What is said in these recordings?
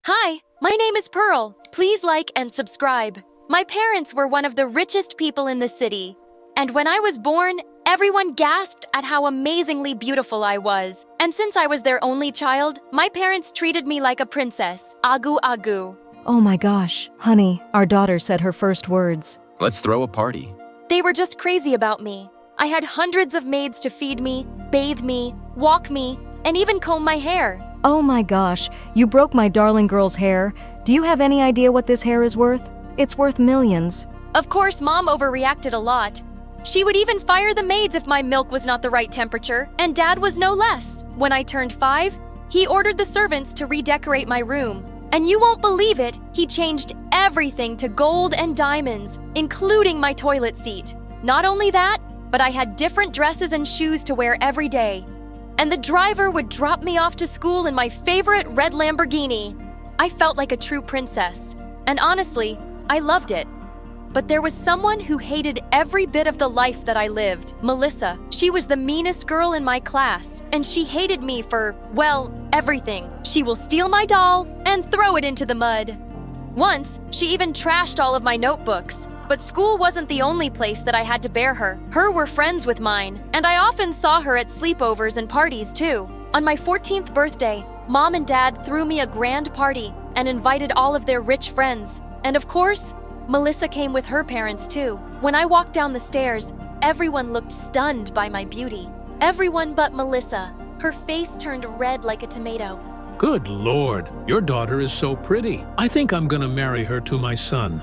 Hi, my name is Pearl. Please like and subscribe. My parents were one of the richest people in the city. And when I was born, everyone gasped at how amazingly beautiful I was. And since I was their only child, my parents treated me like a princess. Agu agu. Oh my gosh, honey, our daughter said her first words. Let's throw a party. They were just crazy about me. I had hundreds of maids to feed me, bathe me, walk me, and even comb my hair. Oh my gosh, you broke my darling girl's hair. Do you have any idea what this hair is worth? It's worth millions. Of course, Mom overreacted a lot. She would even fire the maids if my milk was not the right temperature, and Dad was no less. When I turned 5, he ordered the servants to redecorate my room. And you won't believe it, he changed everything to gold and diamonds, including my toilet seat. Not only that, but I had different dresses and shoes to wear every day. And the driver would drop me off to school in my favorite red Lamborghini. I felt like a true princess, and honestly, I loved it. But there was someone who hated every bit of the life that I lived. Melissa. She was the meanest girl in my class, and she hated me for, well, everything. She will steal my doll and throw it into the mud. Once, she even trashed all of my notebooks. But school wasn't the only place that I had to bear her. Her were friends with mine, and I often saw her at sleepovers and parties too. On my 14th birthday, Mom and Dad threw me a grand party and invited all of their rich friends. And of course, Melissa came with her parents too. When I walked down the stairs, everyone looked stunned by my beauty. Everyone but Melissa. Her face turned red like a tomato. Good Lord, your daughter is so pretty. I think I'm gonna marry her to my son.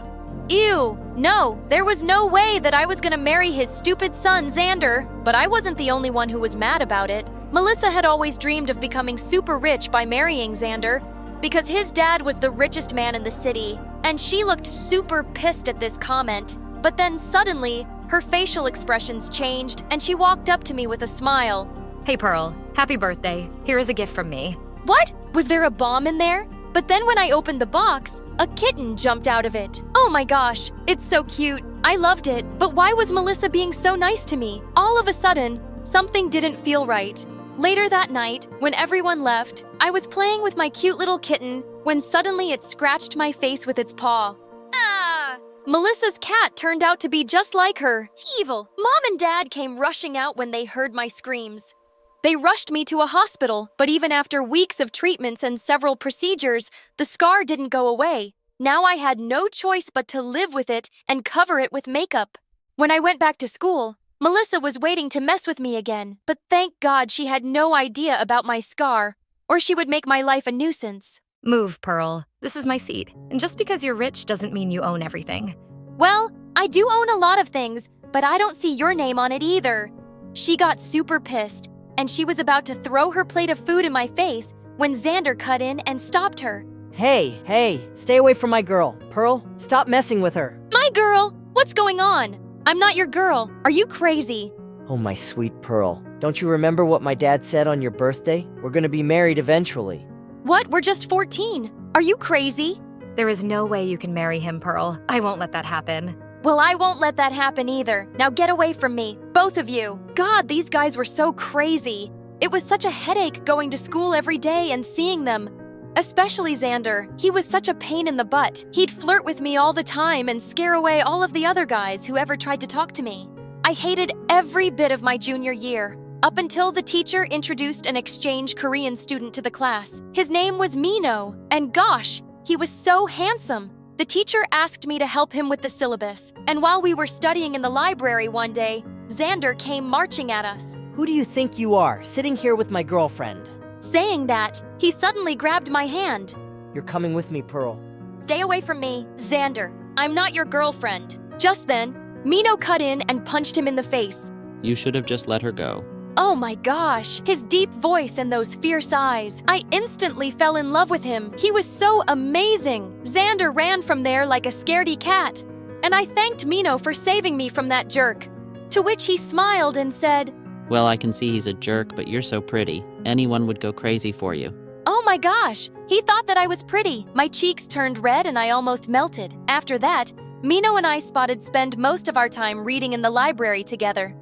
Ew! No, there was no way that I was gonna marry his stupid son, Xander. But I wasn't the only one who was mad about it. Melissa had always dreamed of becoming super rich by marrying Xander, because his dad was the richest man in the city, and she looked super pissed at this comment. But then suddenly, her facial expressions changed, and she walked up to me with a smile. Hey Pearl, happy birthday. Here is a gift from me. What? Was there a bomb in there? But then when I opened the box, a kitten jumped out of it. Oh my gosh, it's so cute. I loved it, but why was Melissa being so nice to me? All of a sudden, something didn't feel right. Later that night, when everyone left, I was playing with my cute little kitten when suddenly it scratched my face with its paw. Ah! Melissa's cat turned out to be just like her. Evil. Mom and Dad came rushing out when they heard my screams. They rushed me to a hospital, but even after weeks of treatments and several procedures, the scar didn't go away. Now I had no choice but to live with it and cover it with makeup. When I went back to school, Melissa was waiting to mess with me again, but thank God she had no idea about my scar, or she would make my life a nuisance. Move, Pearl. This is my seat. And just because you're rich doesn't mean you own everything. Well, I do own a lot of things, but I don't see your name on it either. She got super pissed, and she was about to throw her plate of food in my face when Xander cut in and stopped her. Hey, stay away from my girl. Pearl, stop messing with her. My girl? What's going on? I'm not your girl. Are you crazy? Oh, my sweet Pearl. Don't you remember what my dad said on your birthday? We're gonna be married eventually. What? We're just 14. Are you crazy? There is no way you can marry him, Pearl. I won't let that happen. Well, I won't let that happen either. Now get away from me, both of you. God, these guys were so crazy. It was such a headache going to school every day and seeing them. Especially Xander. He was such a pain in the butt. He'd flirt with me all the time and scare away all of the other guys who ever tried to talk to me. I hated every bit of my junior year, up until the teacher introduced an exchange Korean student to the class. His name was Mino, and gosh, he was so handsome. The teacher asked me to help him with the syllabus, and while we were studying in the library one day, Xander came marching at us. Who do you think you are, sitting here with my girlfriend? Saying that, he suddenly grabbed my hand. You're coming with me, Pearl. Stay away from me, Xander. I'm not your girlfriend. Just then, Mino cut in and punched him in the face. You should have just let her go. Oh my gosh, his deep voice and those fierce eyes. I instantly fell in love with him. He was so amazing. Xander ran from there like a scaredy cat. And I thanked Mino for saving me from that jerk. To which he smiled and said, Well, I can see he's a jerk, but you're so pretty. Anyone would go crazy for you. Oh my gosh, he thought that I was pretty. My cheeks turned red and I almost melted. After that, Mino and I spend most of our time reading in the library together.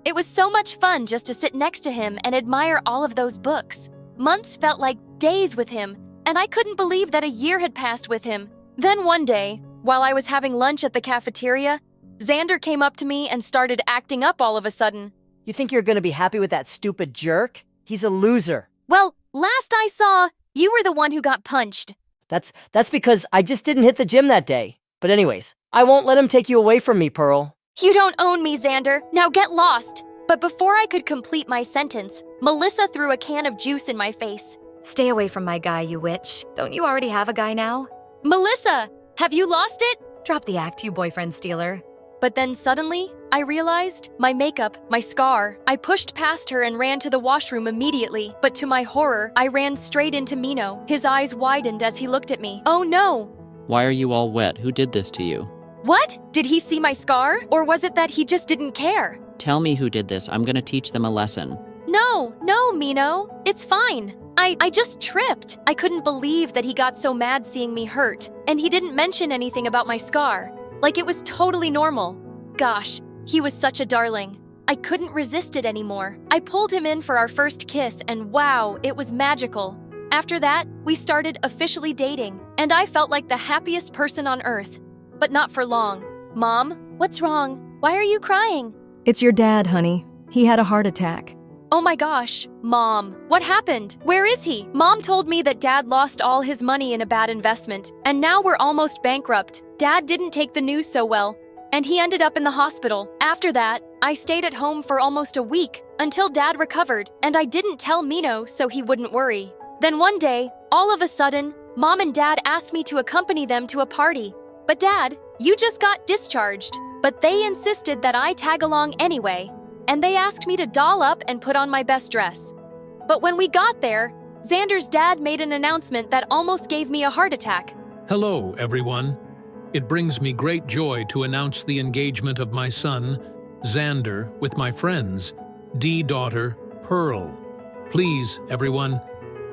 It was so much fun just to sit next to him and admire all of those books. Months felt like days with him, and I couldn't believe that a year had passed with him. Then one day, while I was having lunch at the cafeteria, Xander came up to me and started acting up all of a sudden. You think you're gonna be happy with that stupid jerk? He's a loser. Well, last I saw, you were the one who got punched. That's because I just didn't hit the gym that day. But anyways, I won't let him take you away from me, Pearl. You don't own me, Xander. Now get lost. But before I could complete my sentence, Melissa threw a can of juice in my face. Stay away from my guy, you witch. Don't you already have a guy now? Melissa, have you lost it? Drop the act, you boyfriend stealer. But then suddenly, I realized my makeup, my scar. I pushed past her and ran to the washroom immediately. But to my horror, I ran straight into Mino. His eyes widened as he looked at me. Oh no! Why are you all wet? Who did this to you? What? Did he see my scar? Or was it that he just didn't care? Tell me who did this. I'm gonna teach them a lesson. No, Mino. It's fine. I just tripped. I couldn't believe that he got so mad seeing me hurt. And he didn't mention anything about my scar. Like it was totally normal. Gosh, he was such a darling. I couldn't resist it anymore. I pulled him in for our first kiss and wow, it was magical. After that, we started officially dating, and I felt like the happiest person on earth. But not for long. Mom, what's wrong? Why are you crying? It's your dad, honey. He had a heart attack. Oh my gosh, Mom, what happened? Where is he? Mom told me that Dad lost all his money in a bad investment, and now we're almost bankrupt. Dad didn't take the news so well, and he ended up in the hospital. After that, I stayed at home for almost a week until Dad recovered, and I didn't tell Mino so he wouldn't worry. Then one day, all of a sudden, Mom and Dad asked me to accompany them to a party. But Dad, you just got discharged. But they insisted that I tag along anyway, and they asked me to doll up and put on my best dress. But when we got there, Xander's dad made an announcement that almost gave me a heart attack. Hello, everyone. It brings me great joy to announce the engagement of my son, Xander, with my friends, daughter, Pearl. Please, everyone,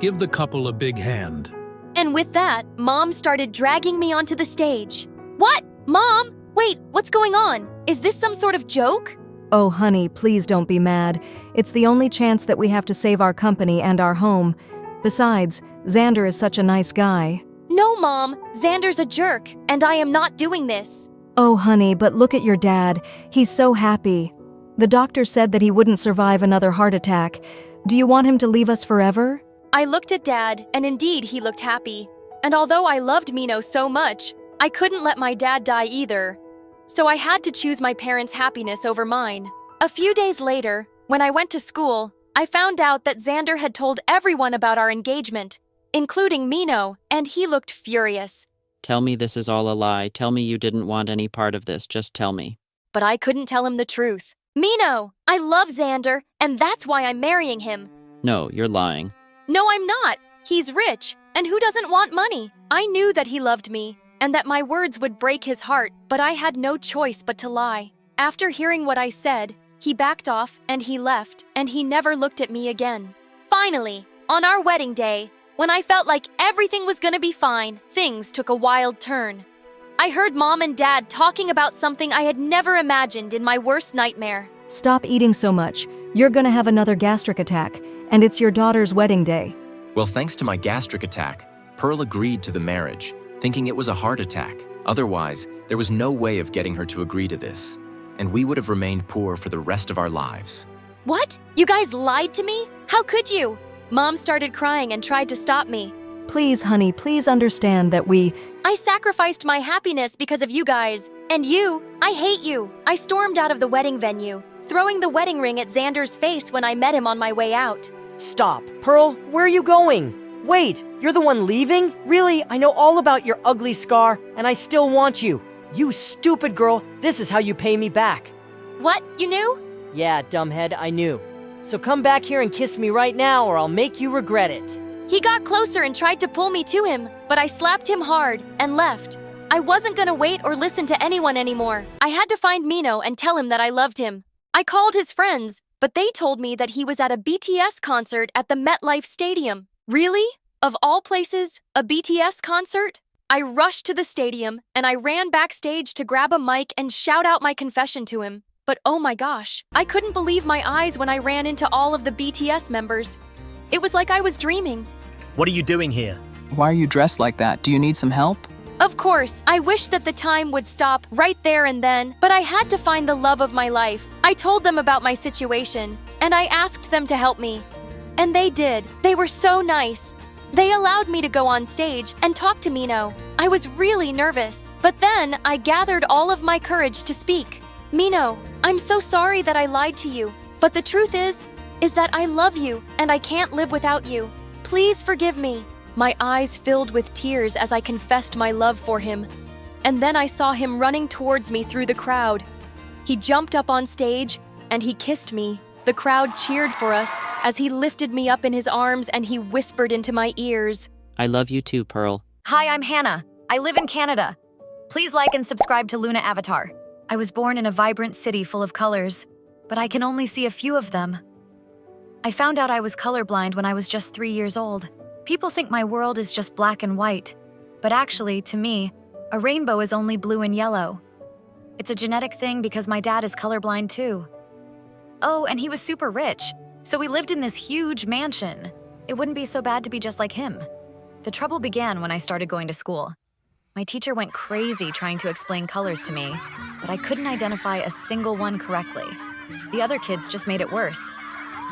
give the couple a big hand. And with that, Mom started dragging me onto the stage. What? Mom? Wait, what's going on? Is this some sort of joke? Oh, honey, please don't be mad. It's the only chance that we have to save our company and our home. Besides, Xander is such a nice guy. No, Mom. Xander's a jerk, and I am not doing this. Oh, honey, but look at your dad. He's so happy. The doctor said that he wouldn't survive another heart attack. Do you want him to leave us forever? I looked at Dad, and indeed he looked happy. And although I loved Mino so much, I couldn't let my dad die either. So I had to choose my parents' happiness over mine. A few days later, when I went to school, I found out that Xander had told everyone about our engagement, including Mino, and he looked furious. Tell me this is all a lie. Tell me you didn't want any part of this. Just tell me. But I couldn't tell him the truth. Mino, I love Xander, and that's why I'm marrying him. No, you're lying. No, I'm not. He's rich, and who doesn't want money? I knew that he loved me, and that my words would break his heart, but I had no choice but to lie. After hearing what I said, he backed off, and he left, and he never looked at me again. Finally, on our wedding day, when I felt like everything was gonna be fine, things took a wild turn. I heard Mom and Dad talking about something I had never imagined in my worst nightmare. Stop eating so much. You're gonna have another gastric attack, and it's your daughter's wedding day. Well, thanks to my gastric attack, Pearl agreed to the marriage, thinking it was a heart attack. Otherwise, there was no way of getting her to agree to this, and we would have remained poor for the rest of our lives. What? You guys lied to me? How could you? Mom started crying and tried to stop me. Please, honey, please understand that I sacrificed my happiness because of you guys. And you, I hate you. I stormed out of the wedding venue, throwing the wedding ring at Xander's face when I met him on my way out. Stop. Pearl, where are you going? Wait, you're the one leaving? Really? I know all about your ugly scar, and I still want you. You stupid girl, this is how you pay me back. What? You knew? Yeah, dumbhead, I knew. So come back here and kiss me right now, or I'll make you regret it. He got closer and tried to pull me to him, but I slapped him hard and left. I wasn't gonna wait or listen to anyone anymore. I had to find Mino and tell him that I loved him. I called his friends, but they told me that he was at a BTS concert at the MetLife Stadium. Really? Of all places, a BTS concert? I rushed to the stadium, and I ran backstage to grab a mic and shout out my confession to him. But oh my gosh, I couldn't believe my eyes when I ran into all of the BTS members. It was like I was dreaming. What are you doing here? Why are you dressed like that? Do you need some help? Of course, I wish that the time would stop right there and then, but I had to find the love of my life. I told them about my situation, and I asked them to help me. And they did. They were so nice. They allowed me to go on stage and talk to Mino. I was really nervous, but then I gathered all of my courage to speak. Mino, I'm so sorry that I lied to you, but the truth is that I love you and I can't live without you. Please forgive me. My eyes filled with tears as I confessed my love for him. And then I saw him running towards me through the crowd. He jumped up on stage and he kissed me. The crowd cheered for us as he lifted me up in his arms and he whispered into my ears. I love you too, Pearl. Hi, I'm Hannah. I live in Canada. Please like and subscribe to Luna Avatar. I was born in a vibrant city full of colors, but I can only see a few of them. I found out I was colorblind when I was just 3 years old. People think my world is just black and white, but actually, to me, a rainbow is only blue and yellow. It's a genetic thing because my dad is colorblind too. Oh, and he was super rich, so we lived in this huge mansion. It wouldn't be so bad to be just like him. The trouble began when I started going to school. My teacher went crazy trying to explain colors to me, but I couldn't identify a single one correctly. The other kids just made it worse,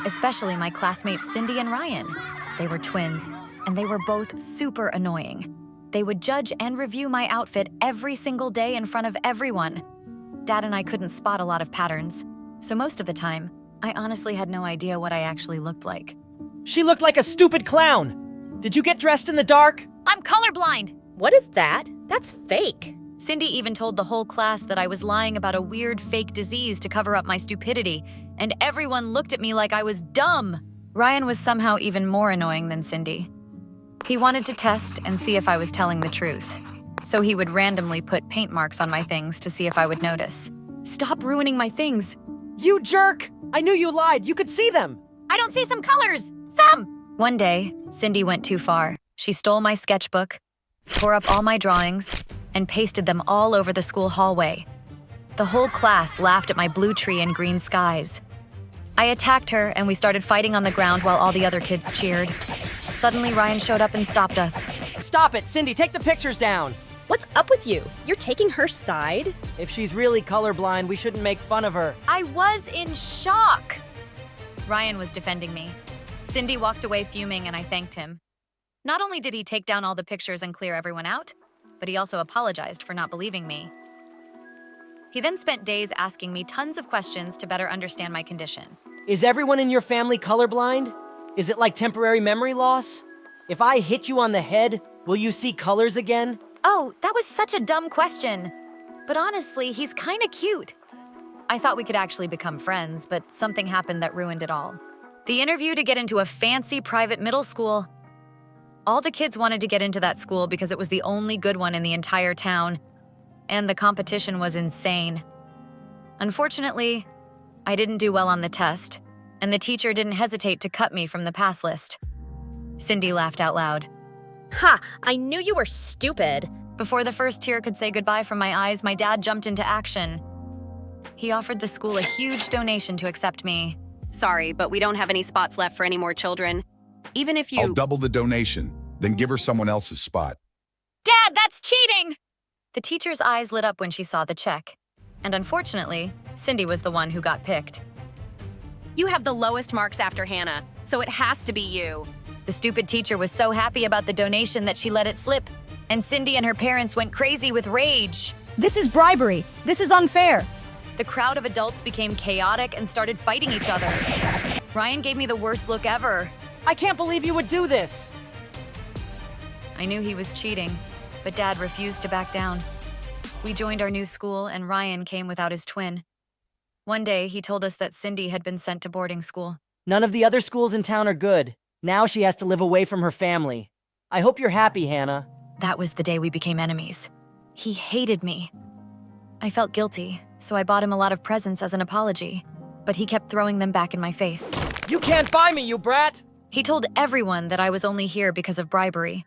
especially my classmates Cindy and Ryan. They were twins, and they were both super annoying. They would judge and review my outfit every single day in front of everyone. Dad and I couldn't spot a lot of patterns, so most of the time, I honestly had no idea what I actually looked like. She looked like a stupid clown. Did you get dressed in the dark? I'm colorblind! What is that? That's fake. Cindy even told the whole class that I was lying about a weird fake disease to cover up my stupidity, and everyone looked at me like I was dumb. Ryan was somehow even more annoying than Cindy. He wanted to test and see if I was telling the truth, so he would randomly put paint marks on my things to see if I would notice. Stop ruining my things! You jerk! I knew you lied. You could see them. I don't see some colors! Some! One day, Cindy went too far. She stole my sketchbook, tore up all my drawings, and pasted them all over the school hallway. The whole class laughed at my blue tree and green skies. I attacked her and we started fighting on the ground while all the other kids cheered. Suddenly, Ryan showed up and stopped us. Stop it, Cindy, take the pictures down. What's up with you? You're taking her side? If she's really colorblind, we shouldn't make fun of her. I was in shock. Ryan was defending me. Cindy walked away fuming and I thanked him. Not only did he take down all the pictures and clear everyone out, but he also apologized for not believing me. He then spent days asking me tons of questions to better understand my condition. Is everyone in your family colorblind? Is it like temporary memory loss? If I hit you on the head, will you see colors again? Oh, that was such a dumb question. But honestly, he's kinda cute. I thought we could actually become friends, but something happened that ruined it all. The interview to get into a fancy private middle school. All the kids wanted to get into that school because it was the only good one in the entire town, and the competition was insane. Unfortunately, I didn't do well on the test, and the teacher didn't hesitate to cut me from the pass list. Cindy laughed out loud. Ha! I knew you were stupid. Before the first tear could say goodbye from my eyes, my dad jumped into action. He offered the school a huge donation to accept me. Sorry, but we don't have any spots left for any more children. Even if you— I'll double the donation, then give her someone else's spot. Dad, that's cheating! The teacher's eyes lit up when she saw the check. And unfortunately, Cindy was the one who got picked. You have the lowest marks after Hannah, so it has to be you. The stupid teacher was so happy about the donation that she let it slip, and Cindy and her parents went crazy with rage. This is bribery. This is unfair. The crowd of adults became chaotic and started fighting each other. Ryan gave me the worst look ever. I can't believe you would do this. I knew he was cheating, but Dad refused to back down. We joined our new school, and Ryan came without his twin. One day, he told us that Cindy had been sent to boarding school. None of the other schools in town are good. Now she has to live away from her family. I hope you're happy, Hannah. That was the day we became enemies. He hated me. I felt guilty, so I bought him a lot of presents as an apology, but he kept throwing them back in my face. You can't buy me, you brat! He told everyone that I was only here because of bribery,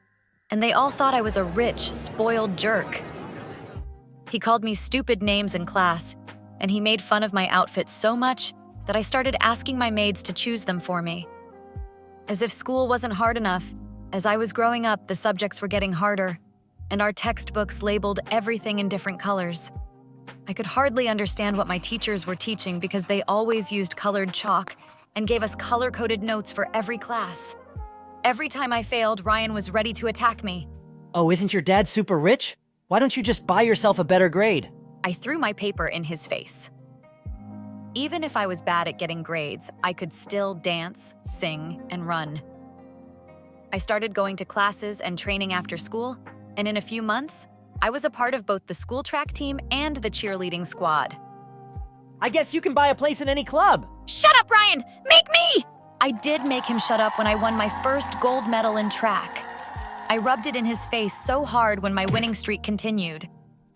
and they all thought I was a rich, spoiled jerk. He called me stupid names in class, and he made fun of my outfit so much that I started asking my maids to choose them for me. As if school wasn't hard enough, As I was growing up, the subjects were getting harder, and our textbooks labeled everything in different colors. I could hardly understand what my teachers were teaching because they always used colored chalk and gave us color-coded notes for every class. Every time I failed, Ryan was ready to attack me. Oh, isn't your dad super rich? Why don't you just buy yourself a better grade? I threw my paper in his face. Even if I was bad at getting grades, I could still dance, sing, and run. I started going to classes and training after school, and in a few months, I was a part of both the school track team and the cheerleading squad. I guess you can buy a place in any club. Shut up, Ryan! Make me! I did make him shut up when I won my first gold medal in track. I rubbed it in his face so hard when my winning streak continued.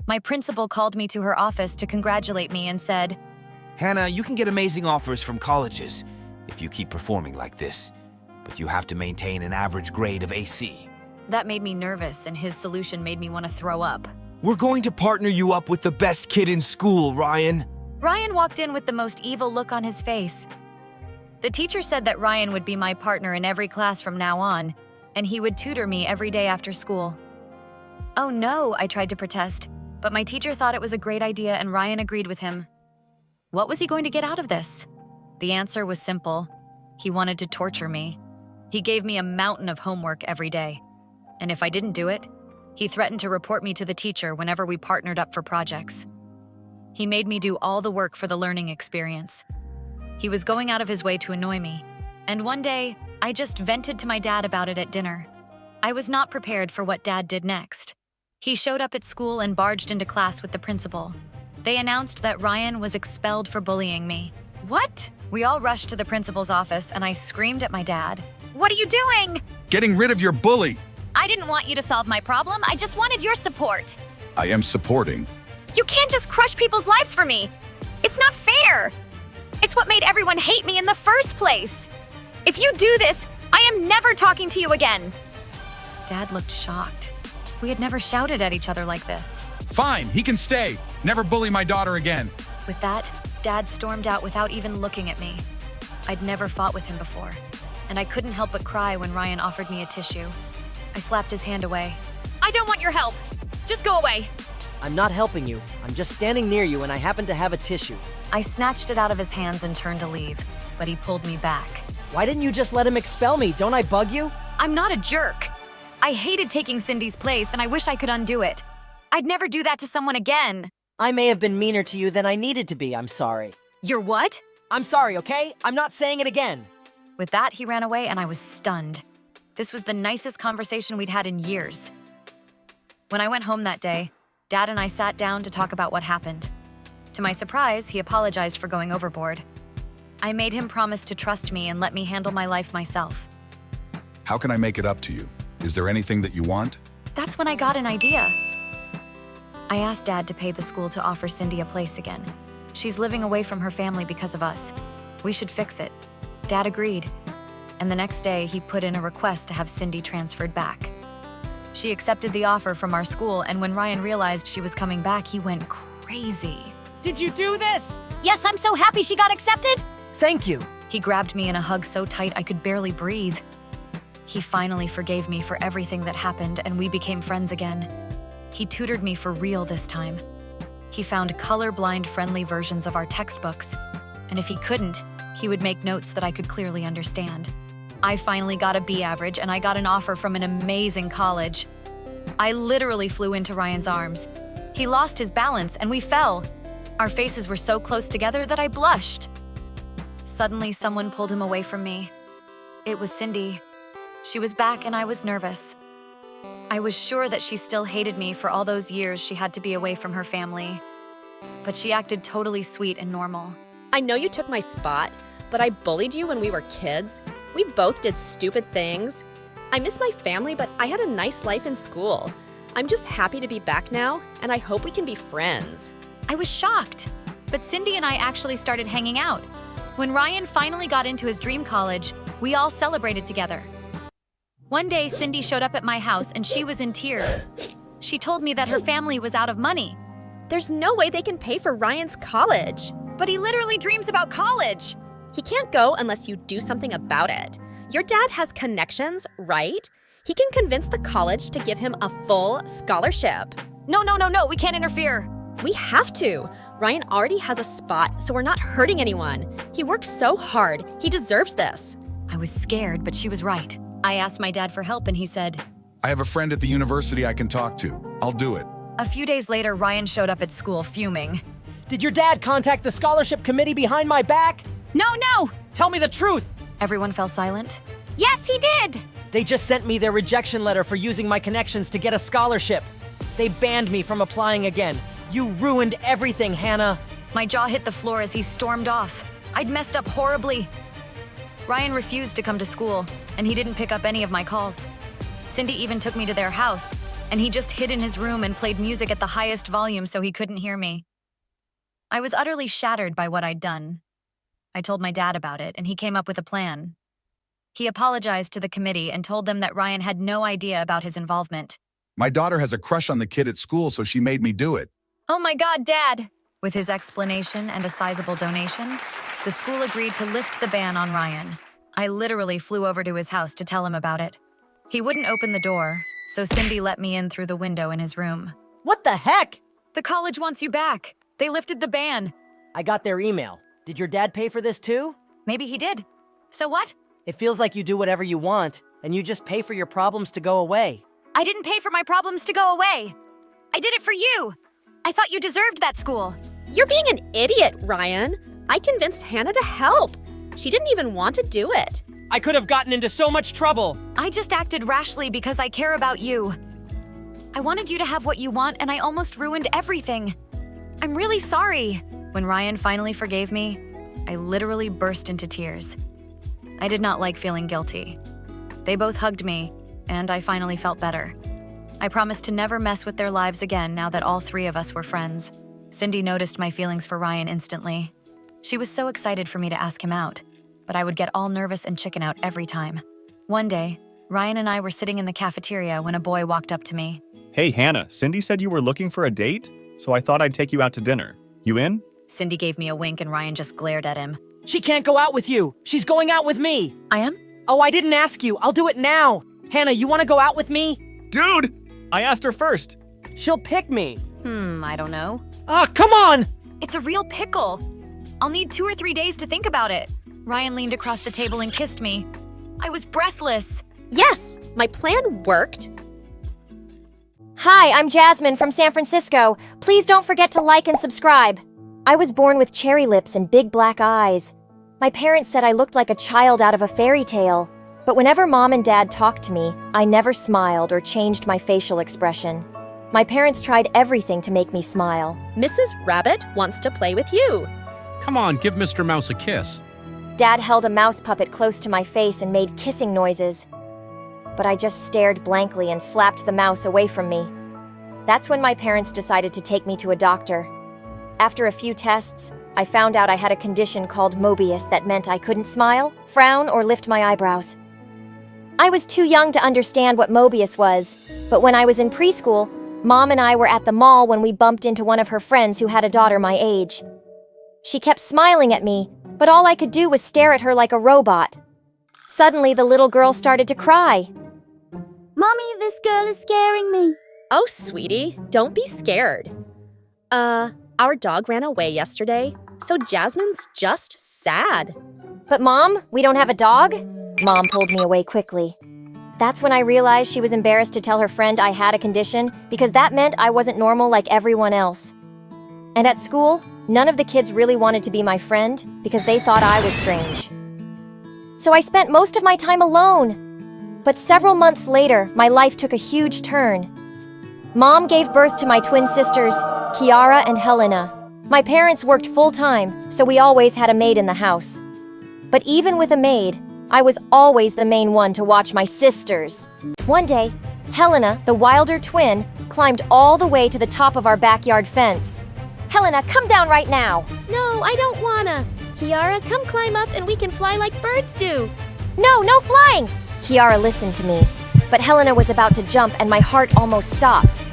My principal called me to her office to congratulate me and said, Hannah, you can get amazing offers from colleges if you keep performing like this, but you have to maintain an average grade of AC. That made me nervous, and his solution made me want to throw up. We're going to partner you up with the best kid in school, Ryan. Ryan walked in with the most evil look on his face. The teacher said that Ryan would be my partner in every class from now on, and he would tutor me every day after school. Oh no, I tried to protest, but my teacher thought it was a great idea and Ryan agreed with him. What was he going to get out of this? The answer was simple. He wanted to torture me. He gave me a mountain of homework every day. And if I didn't do it, he threatened to report me to the teacher whenever we partnered up for projects. He made me do all the work for the learning experience. He was going out of his way to annoy me. And one day, I just vented to my dad about it at dinner. I was not prepared for what Dad did next. He showed up at school and barged into class with the principal. They announced that Ryan was expelled for bullying me. What? We all rushed to the principal's office and I screamed at my dad. What are you doing? Getting rid of your bully. I didn't want you to solve my problem. I just wanted your support. I am supporting. You can't just crush people's lives for me. It's not fair. It's what made everyone hate me in the first place. If you do this, I am never talking to you again. Dad looked shocked. We had never shouted at each other like this. Fine, he can stay. Never bully my daughter again. With that, Dad stormed out without even looking at me. I'd never fought with him before, and I couldn't help but cry when Ryan offered me a tissue. I slapped his hand away. I don't want your help. Just go away. I'm not helping you. I'm just standing near you and I happen to have a tissue. I snatched it out of his hands and turned to leave, but he pulled me back. Why didn't you just let him expel me? Don't I bug you? I'm not a jerk. I hated taking Cindy's place and I wish I could undo it. I'd never do that to someone again. I may have been meaner to you than I needed to be. I'm sorry. You're what? I'm sorry, okay? I'm not saying it again. With that, he ran away and I was stunned. This was the nicest conversation we'd had in years. When I went home that day, Dad and I sat down to talk about what happened. To my surprise, he apologized for going overboard. I made him promise to trust me and let me handle my life myself. How can I make it up to you? Is there anything that you want? That's when I got an idea. I asked Dad to pay the school to offer Cindy a place again. She's living away from her family because of us. We should fix it. Dad agreed. And the next day, he put in a request to have Cindy transferred back. She accepted the offer from our school, and when Ryan realized she was coming back, he went crazy. Did you do this? Yes, I'm so happy she got accepted. Thank you. He grabbed me in a hug so tight I could barely breathe. He finally forgave me for everything that happened, and we became friends again. He tutored me for real this time. He found colorblind friendly versions of our textbooks, and if he couldn't, he would make notes that I could clearly understand. I finally got a B average and I got an offer from an amazing college. I literally flew into Ryan's arms. He lost his balance and we fell. Our faces were so close together that I blushed. Suddenly, someone pulled him away from me. It was Cindy. She was back and I was nervous. I was sure that she still hated me for all those years she had to be away from her family. But she acted totally sweet and normal. I know you took my spot, but I bullied you when we were kids. We both did stupid things. I miss my family, but I had a nice life in school. I'm just happy to be back now, and I hope we can be friends. I was shocked, but Cindy and I actually started hanging out. When Ryan finally got into his dream college, we all celebrated together. One day, Cindy showed up at my house and she was in tears. She told me that her family was out of money. There's no way they can pay for Ryan's college. But he literally dreams about college. He can't go unless you do something about it. Your dad has connections, right? He can convince the college to give him a full scholarship. No, we can't interfere. We have to. Ryan already has a spot, so we're not hurting anyone. He works so hard. He deserves this. I was scared, but she was right. I asked my dad for help and he said, I have a friend at the university I can talk to. I'll do it. A few days later, Ryan showed up at school fuming. Did your dad contact the scholarship committee behind my back? No! Tell me the truth! Everyone fell silent. Yes, he did! They just sent me their rejection letter for using my connections to get a scholarship. They banned me from applying again. You ruined everything, Hannah. My jaw hit the floor as he stormed off. I'd messed up horribly. Ryan refused to come to school, and he didn't pick up any of my calls. Cindy even took me to their house, and he just hid in his room and played music at the highest volume so he couldn't hear me. I was utterly shattered by what I'd done. I told my dad about it, and he came up with a plan. He apologized to the committee and told them that Ryan had no idea about his involvement. My daughter has a crush on the kid at school, so she made me do it. Oh my God, Dad! With his explanation and a sizable donation, the school agreed to lift the ban on Ryan. I literally flew over to his house to tell him about it. He wouldn't open the door, so Cindy let me in through the window in his room. What the heck? The college wants you back. They lifted the ban. I got their email. Did your dad pay for this too? Maybe he did. So what? It feels like you do whatever you want, and you just pay for your problems to go away. I didn't pay for my problems to go away. I did it for you. I thought you deserved that school. You're being an idiot, Ryan. I convinced Hannah to help. She didn't even want to do it. I could have gotten into so much trouble. I just acted rashly because I care about you. I wanted you to have what you want, and I almost ruined everything. I'm really sorry. When Ryan finally forgave me, I literally burst into tears. I did not like feeling guilty. They both hugged me, and I finally felt better. I promised to never mess with their lives again now that all three of us were friends. Cindy noticed my feelings for Ryan instantly. She was so excited for me to ask him out, but I would get all nervous and chicken out every time. One day, Ryan and I were sitting in the cafeteria when a boy walked up to me. Hey, Hannah, Cindy said you were looking for a date, so I thought I'd take you out to dinner. You in? Cindy gave me a wink and Ryan just glared at him. She can't go out with you. She's going out with me. I am? Oh, I didn't ask you. I'll do it now. Hannah, you want to go out with me? Dude! I asked her first. She'll pick me. I don't know. Come on! It's a real pickle. I'll need 2 or 3 days to think about it. Ryan leaned across the table and kissed me. I was breathless. Yes, my plan worked. Hi, I'm Jasmine from San Francisco. Please don't forget to like and subscribe. I was born with cherry lips and big black eyes. My parents said I looked like a child out of a fairy tale. But whenever Mom and Dad talked to me, I never smiled or changed my facial expression. My parents tried everything to make me smile. Mrs. Rabbit wants to play with you. Come on, give Mr. Mouse a kiss. Dad held a mouse puppet close to my face and made kissing noises. But I just stared blankly and slapped the mouse away from me. That's when my parents decided to take me to a doctor. After a few tests, I found out I had a condition called Mobius that meant I couldn't smile, frown, or lift my eyebrows. I was too young to understand what Mobius was, but when I was in preschool, Mom and I were at the mall when we bumped into one of her friends who had a daughter my age. She kept smiling at me, but all I could do was stare at her like a robot. Suddenly, the little girl started to cry. Mommy, this girl is scaring me. Oh, sweetie, don't be scared. Our dog ran away yesterday, so Jasmine's just sad. But Mom, we don't have a dog? Mom pulled me away quickly. That's when I realized she was embarrassed to tell her friend I had a condition because that meant I wasn't normal like everyone else. And at school, none of the kids really wanted to be my friend because they thought I was strange. So I spent most of my time alone. But several months later, my life took a huge turn. Mom gave birth to my twin sisters, Kiara and Helena. My parents worked full-time, so we always had a maid in the house. But even with a maid, I was always the main one to watch my sisters. One day, Helena, the wilder twin, climbed all the way to the top of our backyard fence. Helena, come down right now. No, I don't wanna. Kiara, come climb up and we can fly like birds do. No, no flying! Kiara listened to me, but Helena was about to jump and my heart almost stopped.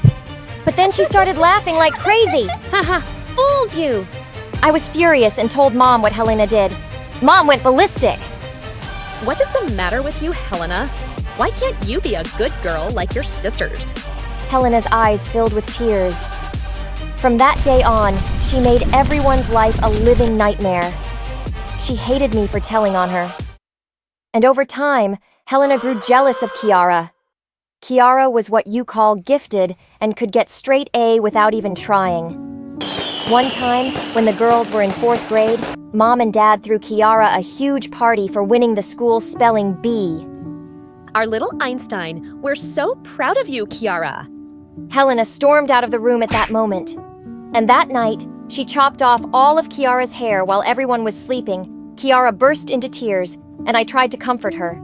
But then she started laughing like crazy. Haha, fooled you! I was furious and told Mom what Helena did. Mom went ballistic. What is the matter with you, Helena? Why can't you be a good girl like your sisters? Helena's eyes filled with tears. From that day on, she made everyone's life a living nightmare. She hated me for telling on her. And over time, Helena grew jealous of Kiara. Kiara was what you call gifted and could get straight A without even trying. One time, when the girls were in 4th grade, Mom and Dad threw Kiara a huge party for winning the school's spelling bee. Our little Einstein, we're so proud of you, Kiara. Helena stormed out of the room at that moment. And that night, she chopped off all of Kiara's hair while everyone was sleeping. Kiara burst into tears, and I tried to comfort her.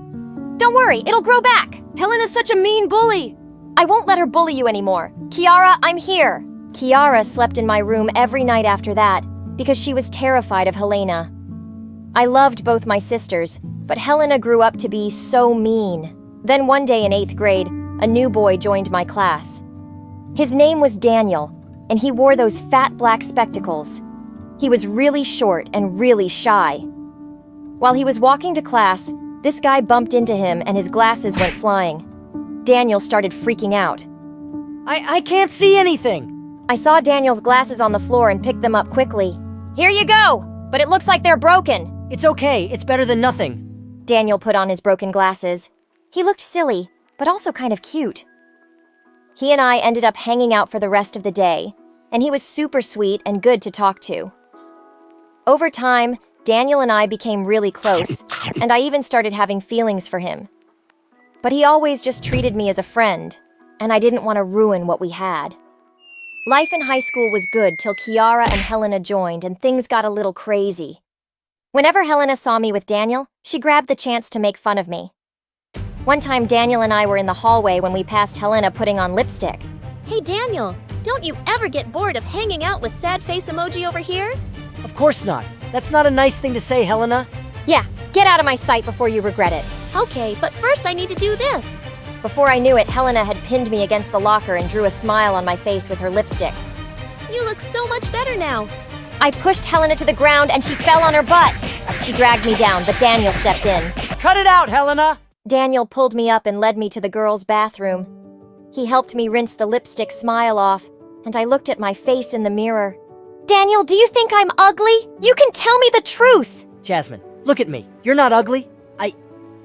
Don't worry, it'll grow back. Helena's such a mean bully. I won't let her bully you anymore. Kiara, I'm here. Kiara slept in my room every night after that because she was terrified of Helena. I loved both my sisters, but Helena grew up to be so mean. Then one day in 8th grade, a new boy joined my class. His name was Daniel, and he wore those fat black spectacles. He was really short and really shy. While he was walking to class, this guy bumped into him and his glasses went flying. Daniel started freaking out. I can't see anything! I saw Daniel's glasses on the floor and picked them up quickly. Here you go! But it looks like they're broken. It's okay, it's better than nothing. Daniel put on his broken glasses. He looked silly, but also kind of cute. He and I ended up hanging out for the rest of the day, and he was super sweet and good to talk to. Over time, Daniel and I became really close, and I even started having feelings for him. But he always just treated me as a friend, and I didn't want to ruin what we had. Life in high school was good till Kiara and Helena joined and things got a little crazy. Whenever Helena saw me with Daniel, she grabbed the chance to make fun of me. One time Daniel and I were in the hallway when we passed Helena putting on lipstick. Hey Daniel, don't you ever get bored of hanging out with sad face emoji over here? Of course not. That's not a nice thing to say, Helena. Yeah, get out of my sight before you regret it. Okay, but first I need to do this. Before I knew it, Helena had pinned me against the locker and drew a smile on my face with her lipstick. You look so much better now. I pushed Helena to the ground and she fell on her butt. She dragged me down, but Daniel stepped in. Cut it out, Helena! Daniel pulled me up and led me to the girls' bathroom. He helped me rinse the lipstick smile off, and I looked at my face in the mirror. Daniel, do you think I'm ugly? You can tell me the truth! Jasmine, look at me. You're not ugly.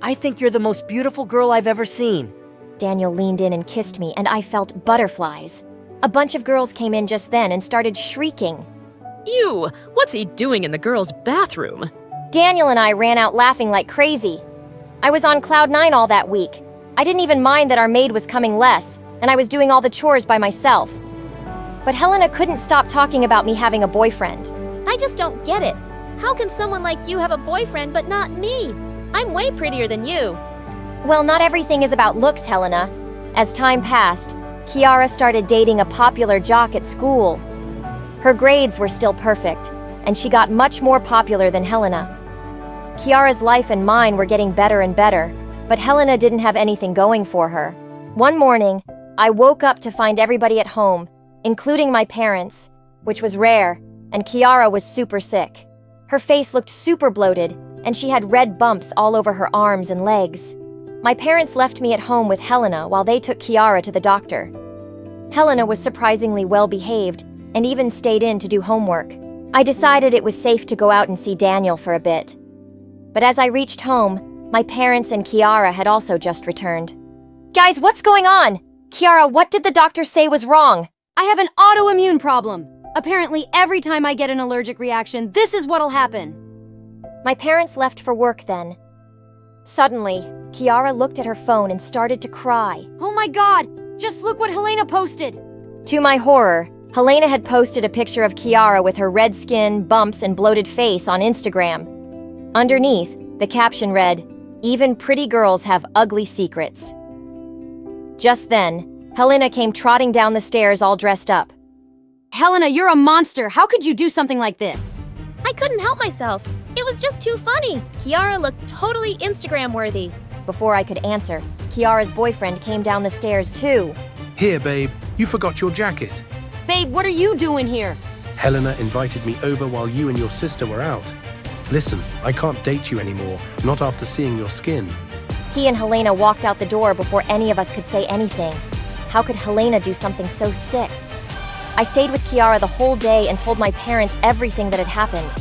I think you're the most beautiful girl I've ever seen. Daniel leaned in and kissed me, and I felt butterflies. A bunch of girls came in just then and started shrieking. Ew! What's he doing in the girls' bathroom? Daniel and I ran out laughing like crazy. I was on cloud 9 all that week. I didn't even mind that our maid was coming less, and I was doing all the chores by myself. But Helena couldn't stop talking about me having a boyfriend. I just don't get it. How can someone like you have a boyfriend but not me? I'm way prettier than you. Well, not everything is about looks, Helena. As time passed, Kiara started dating a popular jock at school. Her grades were still perfect, and she got much more popular than Helena. Kiara's life and mine were getting better and better, but Helena didn't have anything going for her. One morning, I woke up to find everybody at home, including my parents, which was rare, and Kiara was super sick. Her face looked super bloated, and she had red bumps all over her arms and legs. My parents left me at home with Helena while they took Kiara to the doctor. Helena was surprisingly well behaved and even stayed in to do homework. I decided it was safe to go out and see Daniel for a bit. But as I reached home, my parents and Kiara had also just returned. Guys, what's going on? Kiara, what did the doctor say was wrong? I have an autoimmune problem. Apparently, every time I get an allergic reaction, this is what'll happen. My parents left for work then. Suddenly, Kiara looked at her phone and started to cry. Oh my god! Just look what Helena posted! To my horror, Helena had posted a picture of Kiara with her red skin, bumps, and bloated face on Instagram. Underneath, the caption read, "Even pretty girls have ugly secrets." Just then, Helena came trotting down the stairs all dressed up. Helena, you're a monster! How could you do something like this? I couldn't help myself. It was just too funny. Kiara looked totally Instagram-worthy. Before I could answer, Kiara's boyfriend came down the stairs too. Here, babe, you forgot your jacket. Babe, what are you doing here? Helena invited me over while you and your sister were out. Listen, I can't date you anymore, not after seeing your skin. He and Helena walked out the door before any of us could say anything. How could Helena do something so sick? I stayed with Kiara the whole day and told my parents everything that had happened.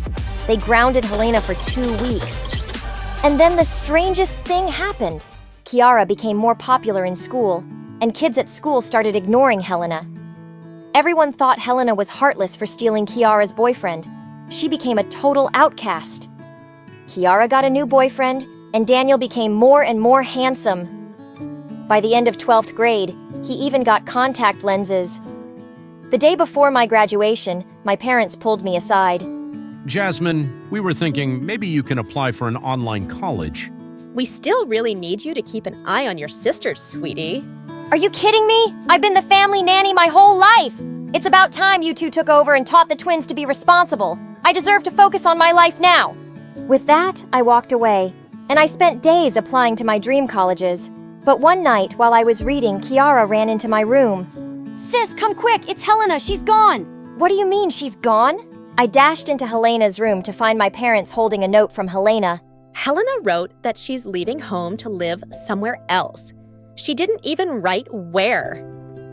They grounded Helena for 2 weeks. And then the strangest thing happened. Kiara became more popular in school, and kids at school started ignoring Helena. Everyone thought Helena was heartless for stealing Kiara's boyfriend. She became a total outcast. Kiara got a new boyfriend, and Daniel became more and more handsome. By the end of 12th grade, he even got contact lenses. The day before my graduation, my parents pulled me aside. Jasmine, we were thinking maybe you can apply for an online college. We still really need you to keep an eye on your sisters, sweetie. Are you kidding me? I've been the family nanny my whole life. It's about time you two took over and taught the twins to be responsible. I deserve to focus on my life now. With that, I walked away, and I spent days applying to my dream colleges. But one night, while I was reading, Kiara ran into my room. Sis, come quick, it's Helena, she's gone. What do you mean she's gone? I dashed into Helena's room to find my parents holding a note from Helena. Helena wrote that she's leaving home to live somewhere else. She didn't even write where.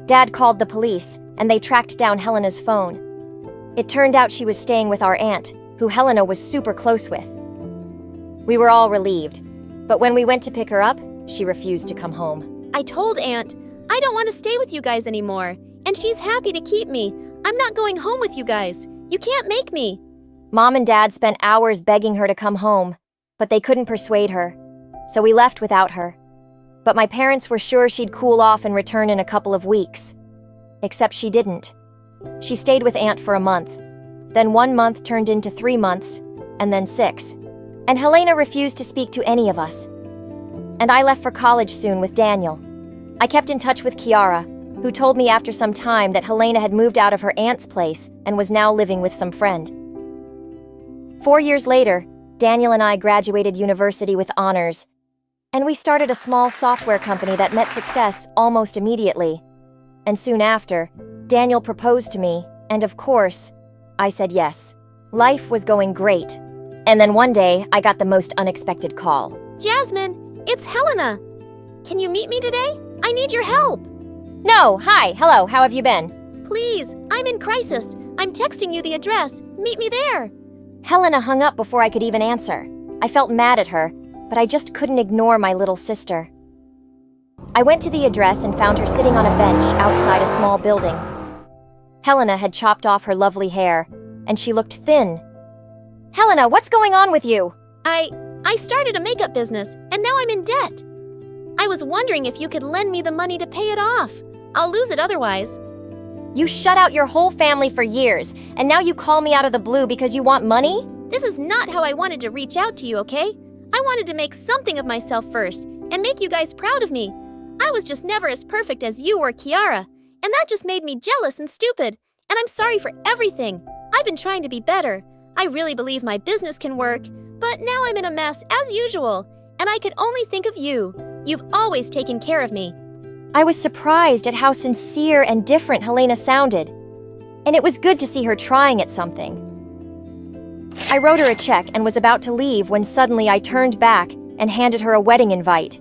Dad called the police, and they tracked down Helena's phone. It turned out she was staying with our aunt, who Helena was super close with. We were all relieved, but when we went to pick her up, she refused to come home. I told Aunt, I don't want to stay with you guys anymore, and she's happy to keep me. I'm not going home with you guys. You can't make me. Mom and Dad spent hours begging her to come home, but they couldn't persuade her, so we left without her. But my parents were sure she'd cool off and return in a couple of weeks. Except she didn't. She stayed with Aunt for a month. Then 1 month turned into 3 months, and then 6. And Helena refused to speak to any of us. And I left for college soon with Daniel. I kept in touch with Kiara, who told me after some time that Helena had moved out of her aunt's place and was now living with some friend. 4 years later, Daniel and I graduated university with honors, and we started a small software company that met success almost immediately. And soon after, Daniel proposed to me, and of course, I said yes. Life was going great. And then one day, I got the most unexpected call. Jasmine, it's Helena. Can you meet me today? I need your help. No, hi, hello, how have you been? Please, I'm in crisis. I'm texting you the address. Meet me there. Helena hung up before I could even answer. I felt mad at her, but I just couldn't ignore my little sister. I went to the address and found her sitting on a bench outside a small building. Helena had chopped off her lovely hair, and she looked thin. Helena, what's going on with you? I started a makeup business, and now I'm in debt. I was wondering if you could lend me the money to pay it off. I'll lose it otherwise. You shut out your whole family for years, and now you call me out of the blue because you want money? This is not how I wanted to reach out to you, okay? I wanted to make something of myself first, and make you guys proud of me. I was just never as perfect as you or Kiara, and that just made me jealous and stupid, and I'm sorry for everything. I've been trying to be better. I really believe my business can work, but now I'm in a mess as usual, and I could only think of you. You've always taken care of me. I was surprised at how sincere and different Helena sounded, and it was good to see her trying at something. I wrote her a check and was about to leave when suddenly I turned back and handed her a wedding invite.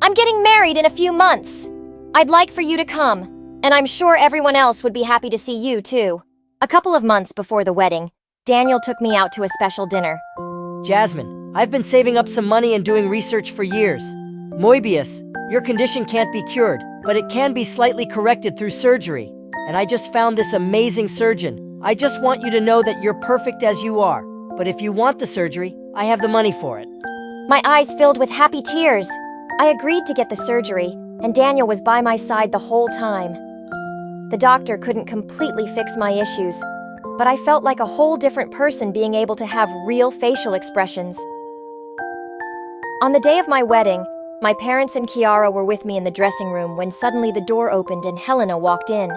I'm getting married in a few months. I'd like for you to come, and I'm sure everyone else would be happy to see you too. A couple of months before the wedding, Daniel took me out to a special dinner. Jasmine, I've been saving up some money and doing research for years. Moebius, your condition can't be cured, but it can be slightly corrected through surgery. And I just found this amazing surgeon. I just want you to know that you're perfect as you are. But if you want the surgery, I have the money for it. My eyes filled with happy tears. I agreed to get the surgery, and Daniel was by my side the whole time. The doctor couldn't completely fix my issues, but I felt like a whole different person being able to have real facial expressions. On the day of my wedding, my parents and Kiara were with me in the dressing room when suddenly the door opened and Helena walked in.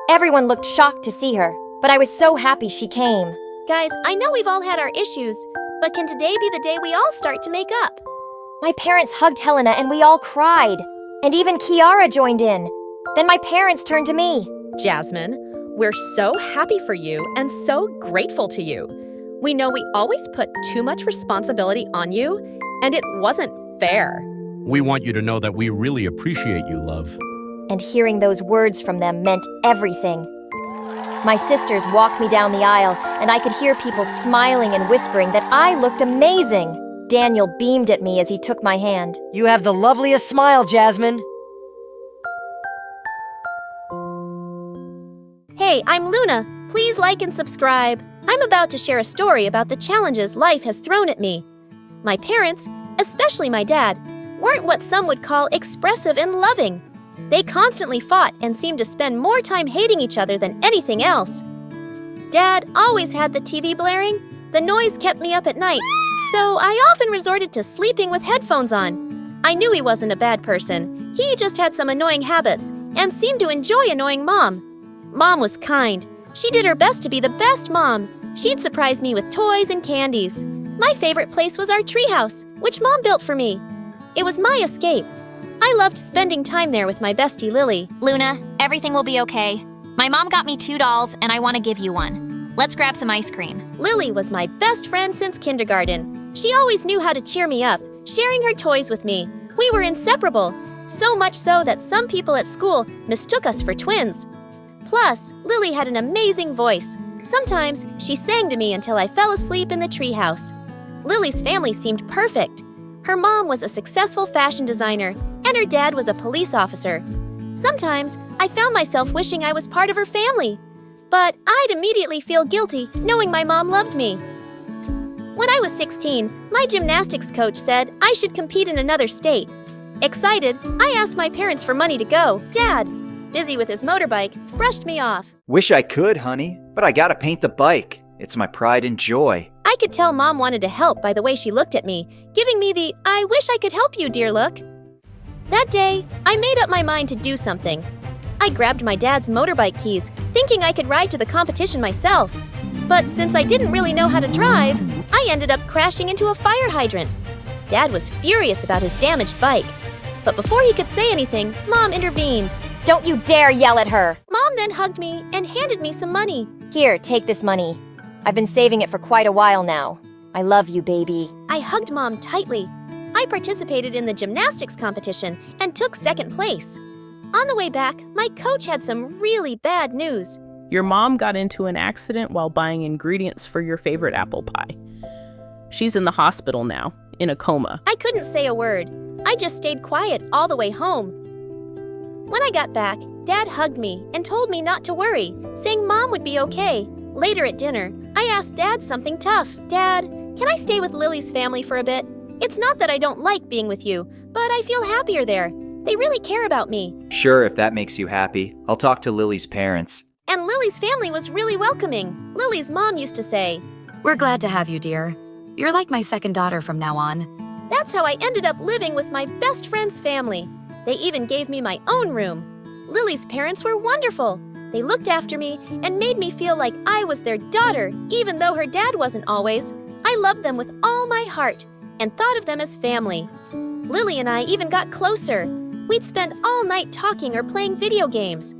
Everyone looked shocked to see her, but I was so happy she came. Guys, I know we've all had our issues, but can today be the day we all start to make up? My parents hugged Helena and we all cried, and even Kiara joined in. Then my parents turned to me. Jasmine, we're so happy for you and so grateful to you. We know we always put too much responsibility on you, and it wasn't fair. We want you to know that we really appreciate you, love. And hearing those words from them meant everything. My sisters walked me down the aisle, and I could hear people smiling and whispering that I looked amazing. Daniel beamed at me as he took my hand. You have the loveliest smile, Jasmine. Hey, I'm Luna. Please like and subscribe. I'm about to share a story about the challenges life has thrown at me. My parents, especially my dad, weren't what some would call expressive and loving. They constantly fought and seemed to spend more time hating each other than anything else. Dad always had the TV blaring. The noise kept me up at night, so I often resorted to sleeping with headphones on. I knew he wasn't a bad person. He just had some annoying habits and seemed to enjoy annoying Mom. Mom was kind. She did her best to be the best mom. She'd surprise me with toys and candies. My favorite place was our treehouse, which Mom built for me. It was my escape. I loved spending time there with my bestie Lily. Luna, everything will be okay. My mom got me 2 dolls, and I want to give you one. Let's grab some ice cream. Lily was my best friend since kindergarten. She always knew how to cheer me up, sharing her toys with me. We were inseparable, so much so that some people at school mistook us for twins. Plus, Lily had an amazing voice. Sometimes she sang to me until I fell asleep in the treehouse. Lily's family seemed perfect. Her mom was a successful fashion designer, and her dad was a police officer. Sometimes I found myself wishing I was part of her family, but I'd immediately feel guilty knowing my mom loved me. When I was 16, my gymnastics coach said I should compete in another state. Excited, I asked my parents for money to go. Dad, busy with his motorbike, brushed me off. Wish I could, honey, but I gotta paint the bike. It's my pride and joy. I could tell Mom wanted to help by the way she looked at me, giving me the "I wish I could help you, dear" look. That day, I made up my mind to do something. I grabbed my dad's motorbike keys, thinking I could ride to the competition myself. But since I didn't really know how to drive, I ended up crashing into a fire hydrant. Dad was furious about his damaged bike. But before he could say anything, Mom intervened. Don't you dare yell at her! Mom then hugged me and handed me some money. Here, take this money. I've been saving it for quite a while now. I love you, baby. I hugged Mom tightly. I participated in the gymnastics competition and took second place. On the way back, my coach had some really bad news. Your mom got into an accident while buying ingredients for your favorite apple pie. She's in the hospital now, in a coma. I couldn't say a word. I just stayed quiet all the way home. When I got back, Dad hugged me and told me not to worry, saying Mom would be okay. Later at dinner, I asked Dad something tough. Dad, can I stay with Lily's family for a bit? It's not that I don't like being with you, but I feel happier there. They really care about me. Sure, if that makes you happy. I'll talk to Lily's parents. And Lily's family was really welcoming. Lily's mom used to say, "We're glad to have you, dear. You're like my second daughter from now on." That's how I ended up living with my best friend's family. They even gave me my own room. Lily's parents were wonderful. They looked after me and made me feel like I was their daughter, even though her dad wasn't always. I loved them with all my heart and thought of them as family. Lily and I even got closer. We'd spend all night talking or playing video games.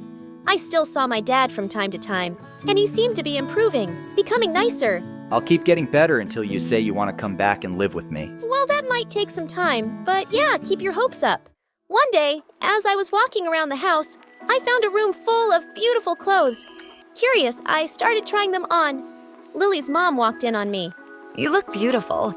I still saw my dad from time to time, and he seemed to be improving, becoming nicer. I'll keep getting better until you say you want to come back and live with me. Well, that might take some time, but yeah, keep your hopes up. One day, as I was walking around the house, I found a room full of beautiful clothes. Curious, I started trying them on. Lily's mom walked in on me. You look beautiful.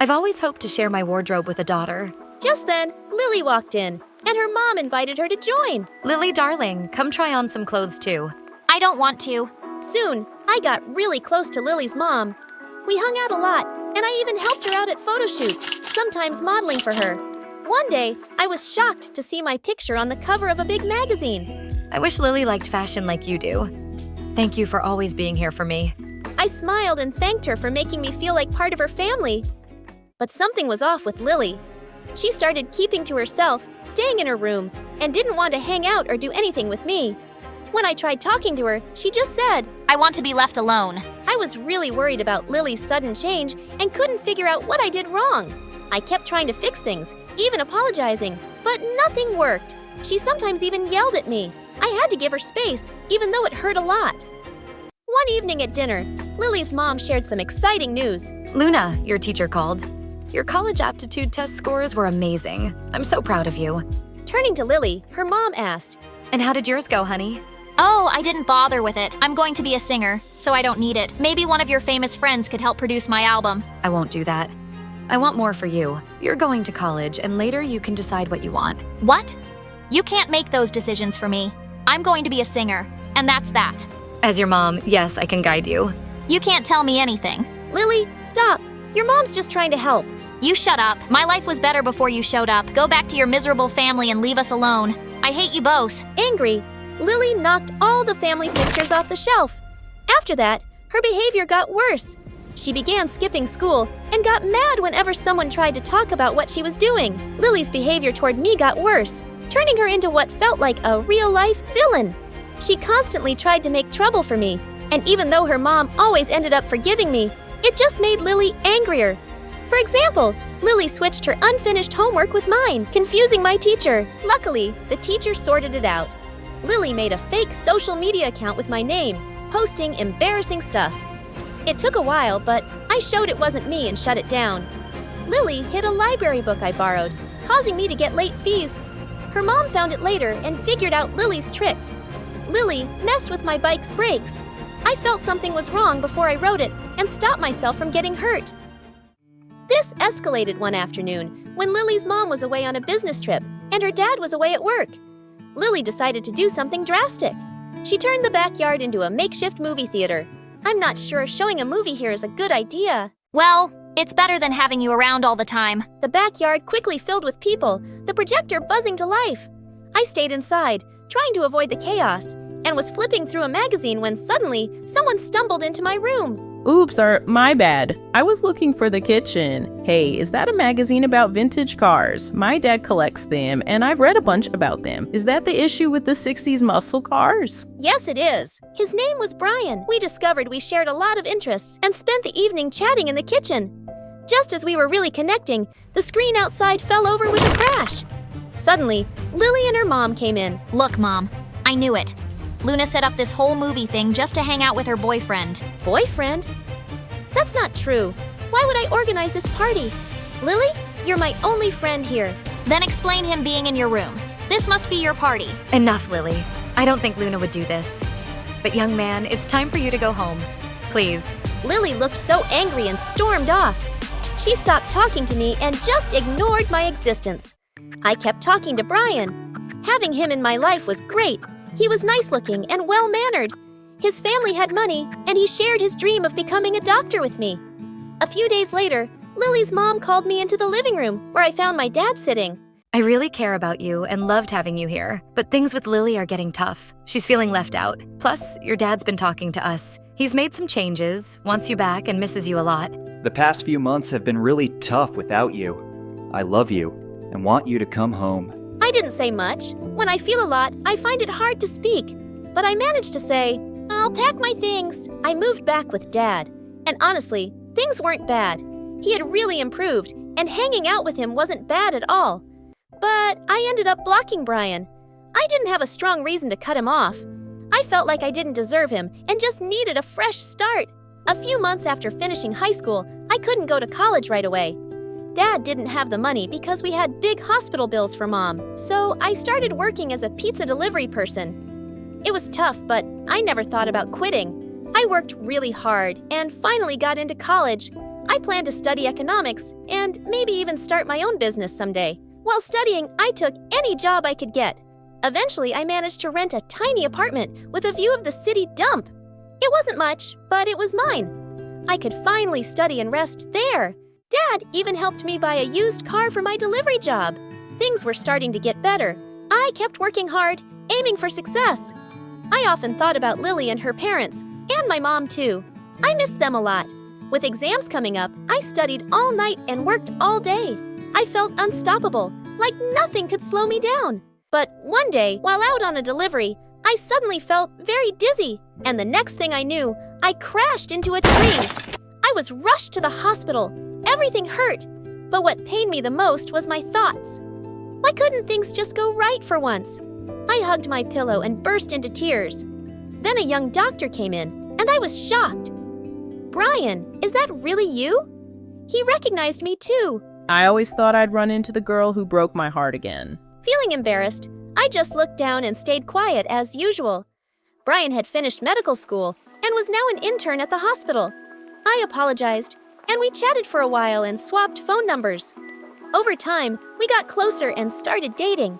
I've always hoped to share my wardrobe with a daughter. Just then, Lily walked in, and her mom invited her to join. Lily, darling, come try on some clothes too. I don't want to. Soon, I got really close to Lily's mom. We hung out a lot, and I even helped her out at photo shoots, sometimes modeling for her. One day, I was shocked to see my picture on the cover of a big magazine. I wish Lily liked fashion like you do. Thank you for always being here for me. I smiled and thanked her for making me feel like part of her family. But something was off with Lily. She started keeping to herself, staying in her room, and didn't want to hang out or do anything with me. When I tried talking to her, she just said, "I want to be left alone." I was really worried about Lily's sudden change and couldn't figure out what I did wrong. I kept trying to fix things, even apologizing, but nothing worked. She sometimes even yelled at me. I had to give her space, even though it hurt a lot. One evening at dinner, Lily's mom shared some exciting news. Luna, your teacher called. Your college aptitude test scores were amazing. I'm so proud of you. Turning to Lily, her mom asked, And how did yours go, honey? Oh, I didn't bother with it. I'm going to be a singer, so I don't need it. Maybe one of your famous friends could help produce my album. I won't do that. I want more for you. You're going to college, and later you can decide what you want. What? You can't make those decisions for me. I'm going to be a singer, and that's that. As your mom, yes, I can guide you. You can't tell me anything. Lily, stop. Your mom's just trying to help. You shut up. My life was better before you showed up. Go back to your miserable family and leave us alone. I hate you both. Angry, Lily knocked all the family pictures off the shelf. After that, her behavior got worse. She began skipping school and got mad whenever someone tried to talk about what she was doing. Lily's behavior toward me got worse, turning her into what felt like a real-life villain. She constantly tried to make trouble for me, and even though her mom always ended up forgiving me, it just made Lily angrier. For example, Lily switched her unfinished homework with mine, confusing my teacher. Luckily, the teacher sorted it out. Lily made a fake social media account with my name, posting embarrassing stuff. It took a while, but I showed it wasn't me and shut it down. Lily hid a library book I borrowed, causing me to get late fees. Her mom found it later and figured out Lily's trick. Lily messed with my bike's brakes. I felt something was wrong before I rode it and stopped myself from getting hurt. This escalated one afternoon when Lily's mom was away on a business trip and her dad was away at work. Lily decided to do something drastic. She turned the backyard into a makeshift movie theater. I'm not sure showing a movie here is a good idea. Well, it's better than having you around all the time. The backyard quickly filled with people, the projector buzzing to life. I stayed inside, trying to avoid the chaos, and was flipping through a magazine when suddenly someone stumbled into my room. Oops, my bad. I was looking for the kitchen. Hey, is that a magazine about vintage cars? My dad collects them, and I've read a bunch about them. Is that the issue with the 60s muscle cars? Yes, it is. His name was Brian. We discovered we shared a lot of interests and spent the evening chatting in the kitchen. Just as we were really connecting, the screen outside fell over with a crash. Suddenly, Lily and her mom came in. Look, Mom, I knew it. Luna set up this whole movie thing just to hang out with her boyfriend. Boyfriend? That's not true. Why would I organize this party? Lily, you're my only friend here. Then explain him being in your room. This must be your party. Enough, Lily. I don't think Luna would do this. But young man, it's time for you to go home. Please. Lily looked so angry and stormed off. She stopped talking to me and just ignored my existence. I kept talking to Brian. Having him in my life was great. He was nice-looking and well-mannered. His family had money, and he shared his dream of becoming a doctor with me. A few days later, Lily's mom called me into the living room, where I found my dad sitting. I really care about you and loved having you here, but things with Lily are getting tough. She's feeling left out. Plus, your dad's been talking to us. He's made some changes, wants you back, and misses you a lot. The past few months have been really tough without you. I love you and want you to come home. I didn't say much. When I feel a lot, I find it hard to speak. But I managed to say, I'll pack my things. I moved back with Dad. And honestly, things weren't bad. He had really improved, and hanging out with him wasn't bad at all. But I ended up blocking Brian. I didn't have a strong reason to cut him off. I felt like I didn't deserve him and just needed a fresh start. A few months after finishing high school, I couldn't go to college right away. Dad didn't have the money because we had big hospital bills for Mom, so I started working as a pizza delivery person. It was tough, but I never thought about quitting. I worked really hard and finally got into college. I planned to study economics and maybe even start my own business someday. While studying, I took any job I could get. Eventually, I managed to rent a tiny apartment with a view of the city dump. It wasn't much, but it was mine. I could finally study and rest there. Dad even helped me buy a used car for my delivery job. Things were starting to get better. I kept working hard, aiming for success. I often thought about Lily and her parents, and my mom too. I missed them a lot. With exams coming up, I studied all night and worked all day. I felt unstoppable, like nothing could slow me down. But one day, while out on a delivery, I suddenly felt very dizzy, and the next thing I knew, I crashed into a tree. I was rushed to the hospital. Everything hurt, but what pained me the most was my thoughts. Why couldn't things just go right for once? I hugged my pillow and burst into tears. Then a young doctor came in, and I was shocked. Brian, is that really you? He recognized me too. I always thought I'd run into the girl who broke my heart again. Feeling embarrassed, I just looked down and stayed quiet as usual. Brian had finished medical school and was now an intern at the hospital. I apologized, and we chatted for a while and swapped phone numbers. Over time, we got closer and started dating.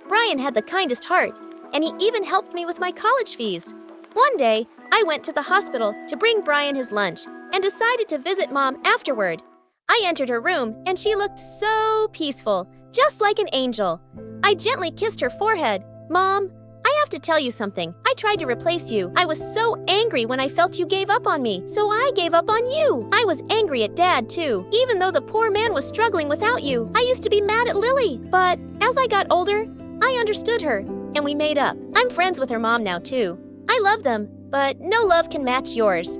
Brian had the kindest heart, and he even helped me with my college fees. One day, I went to the hospital to bring Brian his lunch and decided to visit Mom afterward. I entered her room, and she looked so peaceful, just like an angel. I gently kissed her forehead. Mom, I have to tell you something. I tried to replace you. I was so angry when I felt you gave up on me, so I gave up on you. I was angry at Dad, too. Even though the poor man was struggling without you, I used to be mad at Lily. But as I got older, I understood her, and we made up. I'm friends with her mom now, too. I love them, but no love can match yours.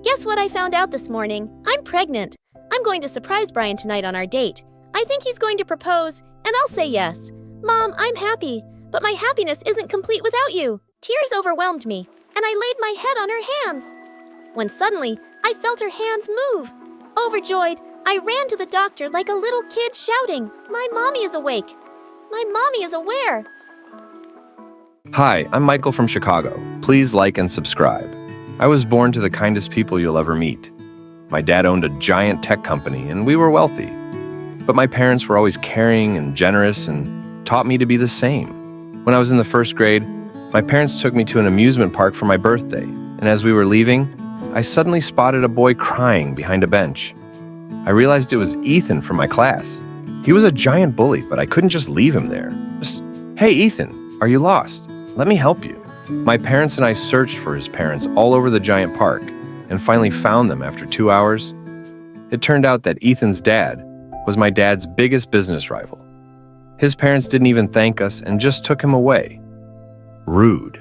Guess what I found out this morning? I'm pregnant. I'm going to surprise Brian tonight on our date. I think he's going to propose, and I'll say yes. Mom, I'm happy, but my happiness isn't complete without you. Tears overwhelmed me, and I laid my head on her hands. When suddenly, I felt her hands move. Overjoyed, I ran to the doctor like a little kid shouting, "My mommy is awake! My mommy is aware!" Hi, I'm Michael from Chicago. Please like and subscribe. I was born to the kindest people you'll ever meet. My dad owned a giant tech company, and we were wealthy. But my parents were always caring and generous and taught me to be the same. When I was in the first grade, my parents took me to an amusement park for my birthday, and as we were leaving, I suddenly spotted a boy crying behind a bench. I realized it was Ethan from my class. He was a giant bully, but I couldn't just leave him there. Just, "Hey, Ethan, are you lost? Let me help you." My parents and I searched for his parents all over the giant park and finally found them after 2 hours. It turned out that Ethan's dad was my dad's biggest business rival. His parents didn't even thank us and just took him away. Rude.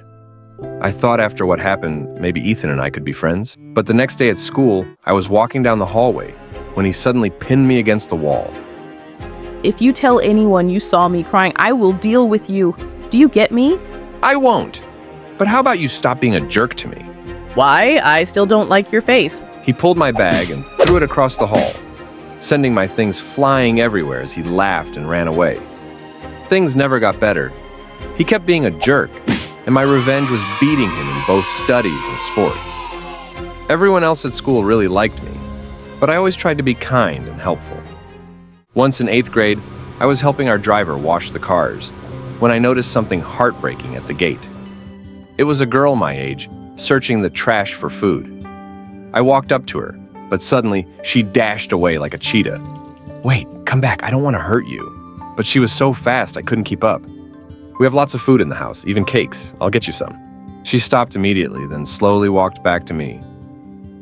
I thought after what happened, maybe Ethan and I could be friends. But the next day at school, I was walking down the hallway when he suddenly pinned me against the wall. If you tell anyone you saw me crying, I will deal with you. Do you get me? I won't. But how about you stop being a jerk to me? Why? I still don't like your face. He pulled my bag and threw it across the hall, sending my things flying everywhere as he laughed and ran away. Things never got better. He kept being a jerk, and my revenge was beating him in both studies and sports. Everyone else at school really liked me, but I always tried to be kind and helpful. Once in 8th grade, I was helping our driver wash the cars when I noticed something heartbreaking at the gate. It was a girl my age, searching the trash for food. I walked up to her, but suddenly she dashed away like a cheetah. "Wait, come back, I don't want to hurt you." But she was so fast I couldn't keep up. "We have lots of food in the house, even cakes. I'll get you some." She stopped immediately, then slowly walked back to me.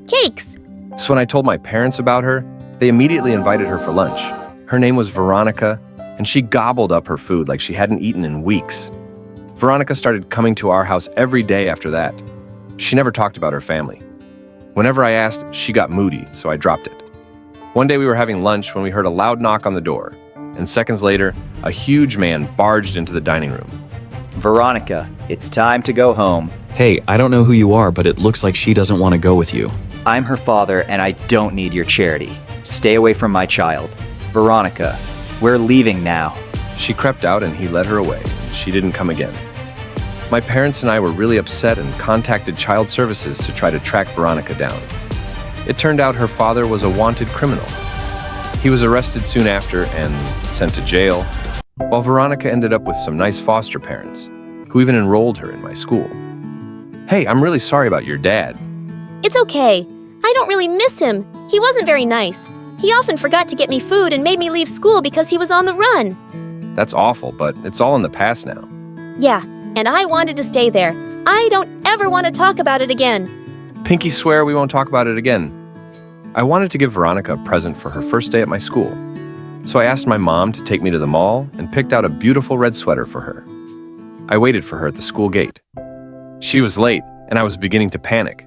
Cakes! So when I told my parents about her, they immediately invited her for lunch. Her name was Veronica, and she gobbled up her food like she hadn't eaten in weeks. Veronica started coming to our house every day after that. She never talked about her family. Whenever I asked, she got moody, so I dropped it. One day we were having lunch when we heard a loud knock on the door, and seconds later, a huge man barged into the dining room. Veronica, it's time to go home. Hey, I don't know who you are, but it looks like she doesn't want to go with you. I'm her father, and I don't need your charity. Stay away from my child. Veronica, we're leaving now. She crept out and he led her away, and she didn't come again. My parents and I were really upset and contacted Child Services to try to track Veronica down. It turned out her father was a wanted criminal. He was arrested soon after and sent to jail, while Veronica ended up with some nice foster parents, who even enrolled her in my school. Hey, I'm really sorry about your dad. It's okay. I don't really miss him. He wasn't very nice. He often forgot to get me food and made me leave school because he was on the run. That's awful, but it's all in the past now. Yeah, and I wanted to stay there. I don't ever want to talk about it again. Pinky swear we won't talk about it again. I wanted to give Veronica a present for her first day at my school. So I asked my mom to take me to the mall and picked out a beautiful red sweater for her. I waited for her at the school gate. She was late, and I was beginning to panic.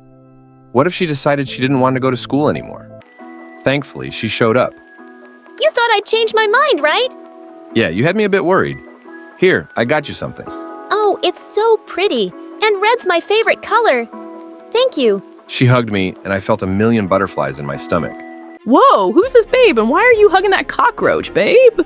What if she decided she didn't want to go to school anymore? Thankfully, she showed up. You thought I'd change my mind, right? Yeah, you had me a bit worried. Here, I got you something. Oh, it's so pretty. And red's my favorite color. Thank you. She hugged me, and I felt a million butterflies in my stomach. Whoa, who's this babe and why are you hugging that cockroach, babe?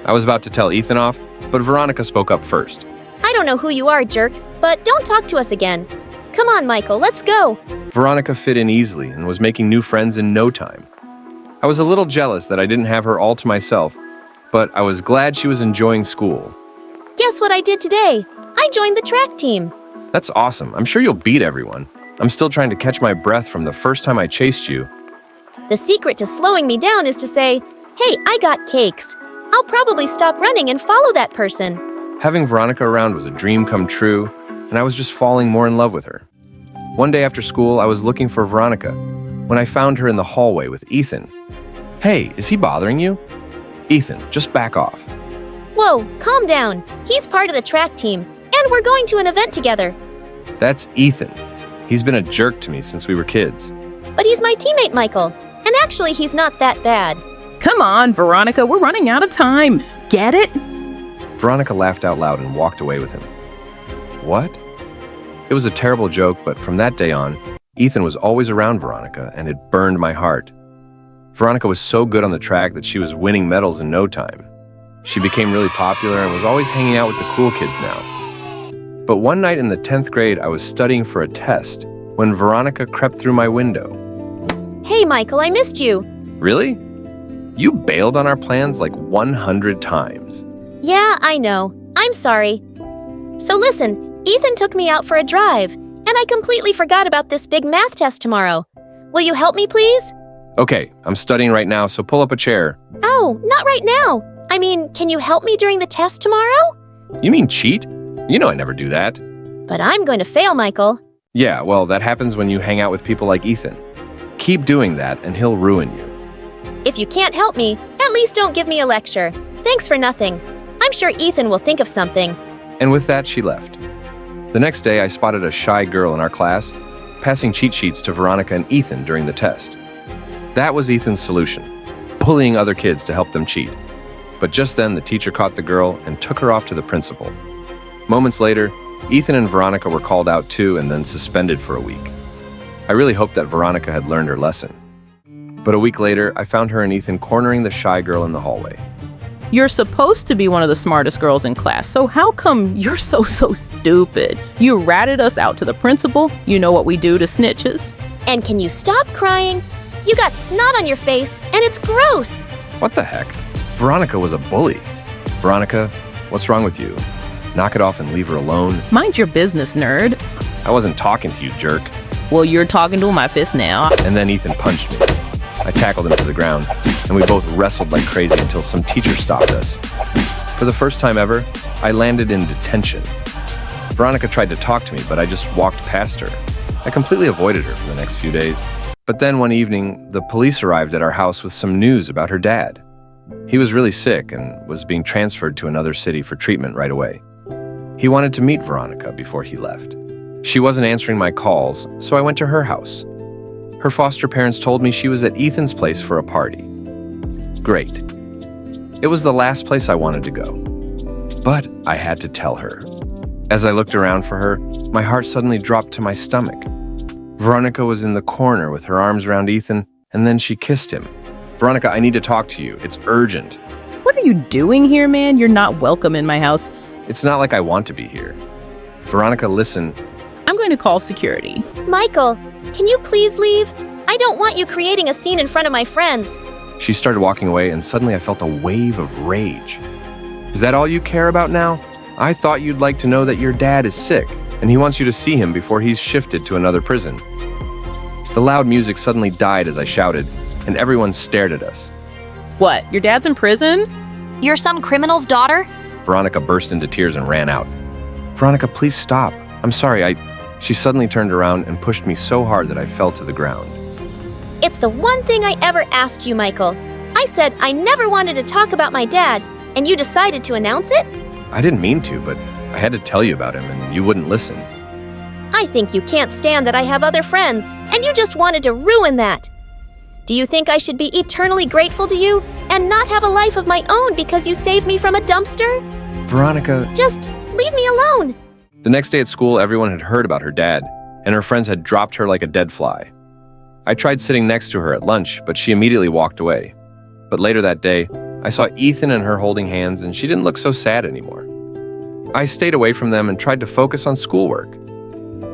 I was about to tell Ethan off, but Veronica spoke up first. I don't know who you are, jerk, but don't talk to us again. Come on, Michael, let's go. Veronica fit in easily and was making new friends in no time. I was a little jealous that I didn't have her all to myself, but I was glad she was enjoying school. Guess what I did today? I joined the track team. That's awesome. I'm sure you'll beat everyone. I'm still trying to catch my breath from the first time I chased you. The secret to slowing me down is to say, hey, I got cakes. I'll probably stop running and follow that person. Having Veronica around was a dream come true, and I was just falling more in love with her. One day after school, I was looking for Veronica when I found her in the hallway with Ethan. Hey, is he bothering you? Ethan, just back off. Whoa, calm down. He's part of the track team, and we're going to an event together. That's Ethan. He's been a jerk to me since we were kids. But he's my teammate, Michael. And actually, he's not that bad. Come on, Veronica, we're running out of time. Get it? Veronica laughed out loud and walked away with him. What? It was a terrible joke, but from that day on, Ethan was always around Veronica, and it burned my heart. Veronica was so good on the track that she was winning medals in no time. She became really popular and was always hanging out with the cool kids now. But one night in the 10th grade, I was studying for a test when Veronica crept through my window. Hey, Michael, I missed you. Really? You bailed on our plans like 100 times. Yeah, I know. I'm sorry. So listen, Ethan took me out for a drive, and I completely forgot about this big math test tomorrow. Will you help me, please? Okay, I'm studying right now, so pull up a chair. Oh, not right now. I mean, can you help me during the test tomorrow? You mean cheat? You know I never do that. But I'm going to fail, Michael. Yeah, well, that happens when you hang out with people like Ethan. Keep doing that, and he'll ruin you. If you can't help me, at least don't give me a lecture. Thanks for nothing. I'm sure Ethan will think of something. And with that, she left. The next day, I spotted a shy girl in our class, passing cheat sheets to Veronica and Ethan during the test. That was Ethan's solution, bullying other kids to help them cheat. But just then, the teacher caught the girl and took her off to the principal. Moments later, Ethan and Veronica were called out too and then suspended for a week. I really hoped that Veronica had learned her lesson. But a week later, I found her and Ethan cornering the shy girl in the hallway. You're supposed to be one of the smartest girls in class, so how come you're so stupid? You ratted us out to the principal. You know what we do to snitches. And can you stop crying? You got snot on your face, and it's gross. What the heck? Veronica was a bully. Veronica, what's wrong with you? Knock it off and leave her alone. Mind your business, nerd. I wasn't talking to you, jerk. Well, you're talking to my fist now. And then Ethan punched me. I tackled him to the ground, and we both wrestled like crazy until some teacher stopped us. For the first time ever, I landed in detention. Veronica tried to talk to me, but I just walked past her. I completely avoided her for the next few days. But then one evening, the police arrived at our house with some news about her dad. He was really sick and was being transferred to another city for treatment right away. He wanted to meet Veronica before he left. She wasn't answering my calls, so I went to her house. Her foster parents told me she was at Ethan's place for a party. Great. It was the last place I wanted to go. But I had to tell her. As I looked around for her, my heart suddenly dropped to my stomach. Veronica was in the corner with her arms around Ethan, and then she kissed him. Veronica, I need to talk to you. It's urgent. What are you doing here, man? You're not welcome in my house. It's not like I want to be here. Veronica, listen. I'm going to call security. Michael, can you please leave? I don't want you creating a scene in front of my friends. She started walking away, and suddenly I felt a wave of rage. Is that all you care about now? I thought you'd like to know that your dad is sick, and he wants you to see him before he's shifted to another prison. The loud music suddenly died as I shouted, and everyone stared at us. What, your dad's in prison? You're some criminal's daughter? Veronica burst into tears and ran out. Veronica, please stop. I'm sorry, She suddenly turned around and pushed me so hard that I fell to the ground. It's the one thing I ever asked you, Michael. I said I never wanted to talk about my dad, and you decided to announce it? I didn't mean to, but I had to tell you about him, and you wouldn't listen. I think you can't stand that I have other friends, and you just wanted to ruin that. Do you think I should be eternally grateful to you and not have a life of my own because you saved me from a dumpster? Veronica... Just leave me alone. The next day at school, everyone had heard about her dad, and her friends had dropped her like a dead fly. I tried sitting next to her at lunch, but she immediately walked away. But later that day, I saw Ethan and her holding hands, and she didn't look so sad anymore. I stayed away from them and tried to focus on schoolwork.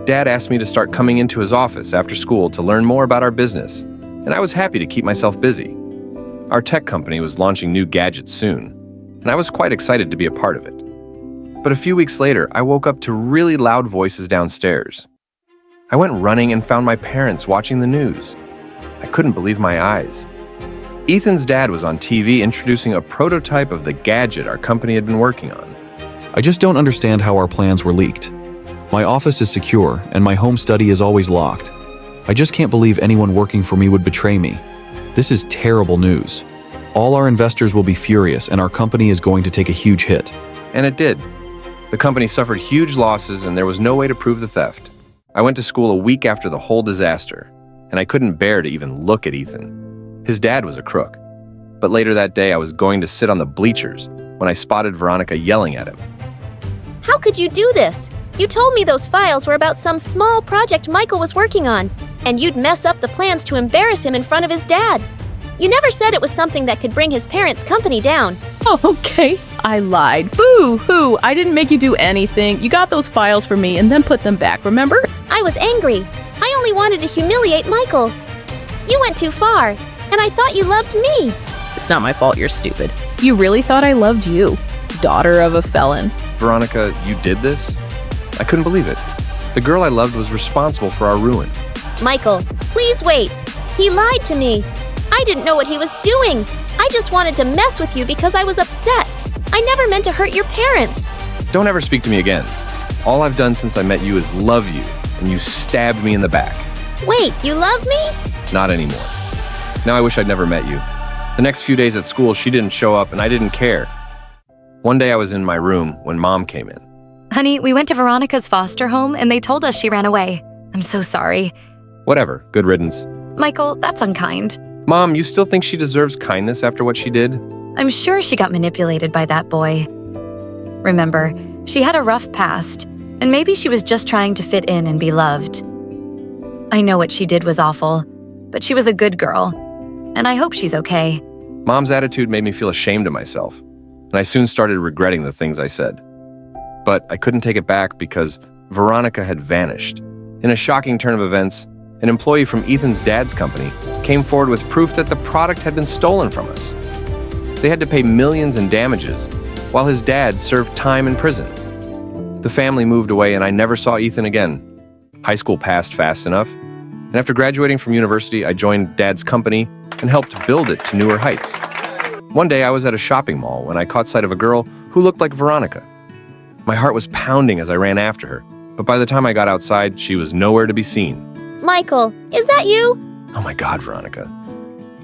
Dad asked me to start coming into his office after school to learn more about our business, and I was happy to keep myself busy. Our tech company was launching new gadgets soon, and I was quite excited to be a part of it. But a few weeks later, I woke up to really loud voices downstairs. I went running and found my parents watching the news. I couldn't believe my eyes. Ethan's dad was on TV introducing a prototype of the gadget our company had been working on. I just don't understand how our plans were leaked. My office is secure, and my home study is always locked. I just can't believe anyone working for me would betray me. This is terrible news. All our investors will be furious, and our company is going to take a huge hit. And it did. The company suffered huge losses, and there was no way to prove the theft. I went to school a week after the whole disaster, and I couldn't bear to even look at Ethan. His dad was a crook. But later that day, I was going to sit on the bleachers when I spotted Veronica yelling at him. How could you do this? You told me those files were about some small project Michael was working on, and you'd mess up the plans to embarrass him in front of his dad. You never said it was something that could bring his parents' company down. Okay, I lied. Boo-hoo, I didn't make you do anything. You got those files for me and then put them back, remember? I was angry. I only wanted to humiliate Michael. You went too far, and I thought you loved me. It's not my fault you're stupid. You really thought I loved you, daughter of a felon. Veronica, you did this? I couldn't believe it. The girl I loved was responsible for our ruin. Michael, please wait. He lied to me. I didn't know what he was doing. I just wanted to mess with you because I was upset. I never meant to hurt your parents. Don't ever speak to me again. All I've done since I met you is love you, and you stabbed me in the back. Wait, you love me? Not anymore. Now I wish I'd never met you. The next few days at school, she didn't show up, and I didn't care. One day I was in my room when Mom came in. Honey, we went to Veronica's foster home and they told us she ran away. I'm so sorry. Whatever, good riddance. Michael, that's unkind. Mom, you still think she deserves kindness after what she did? I'm sure she got manipulated by that boy. Remember, she had a rough past, and maybe she was just trying to fit in and be loved. I know what she did was awful, but she was a good girl, and I hope she's okay. Mom's attitude made me feel ashamed of myself, and I soon started regretting the things I said. But I couldn't take it back because Veronica had vanished. In a shocking turn of events, an employee from Ethan's dad's company came forward with proof that the product had been stolen from us. They had to pay millions in damages, while his dad served time in prison. The family moved away and I never saw Ethan again. High school passed fast enough, and after graduating from university, I joined Dad's company and helped build it to newer heights. One day I was at a shopping mall when I caught sight of a girl who looked like Veronica. My heart was pounding as I ran after her, but by the time I got outside, she was nowhere to be seen. Michael, is that you? Oh my God, Veronica.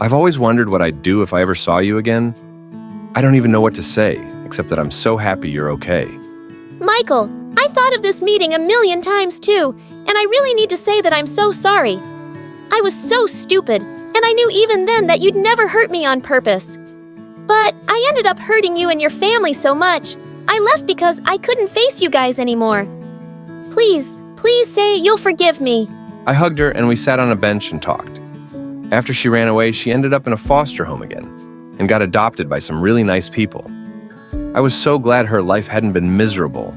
I've always wondered what I'd do if I ever saw you again. I don't even know what to say, except that I'm so happy you're okay. Michael, I thought of this meeting a million times too, and I really need to say that I'm so sorry. I was so stupid, and I knew even then that you'd never hurt me on purpose. But I ended up hurting you and your family so much. I left because I couldn't face you guys anymore. Please say you'll forgive me. I hugged her and we sat on a bench and talked. After she ran away, she ended up in a foster home again and got adopted by some really nice people. I was so glad her life hadn't been miserable.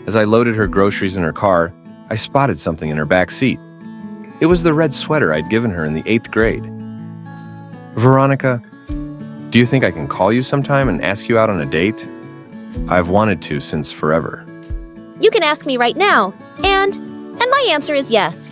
As I loaded her groceries in her car, I spotted something in her back seat. It was the red sweater I'd given her in the 8th grade. Veronica, do you think I can call you sometime and ask you out on a date? I've wanted to since forever. You can ask me right now, and my answer is yes.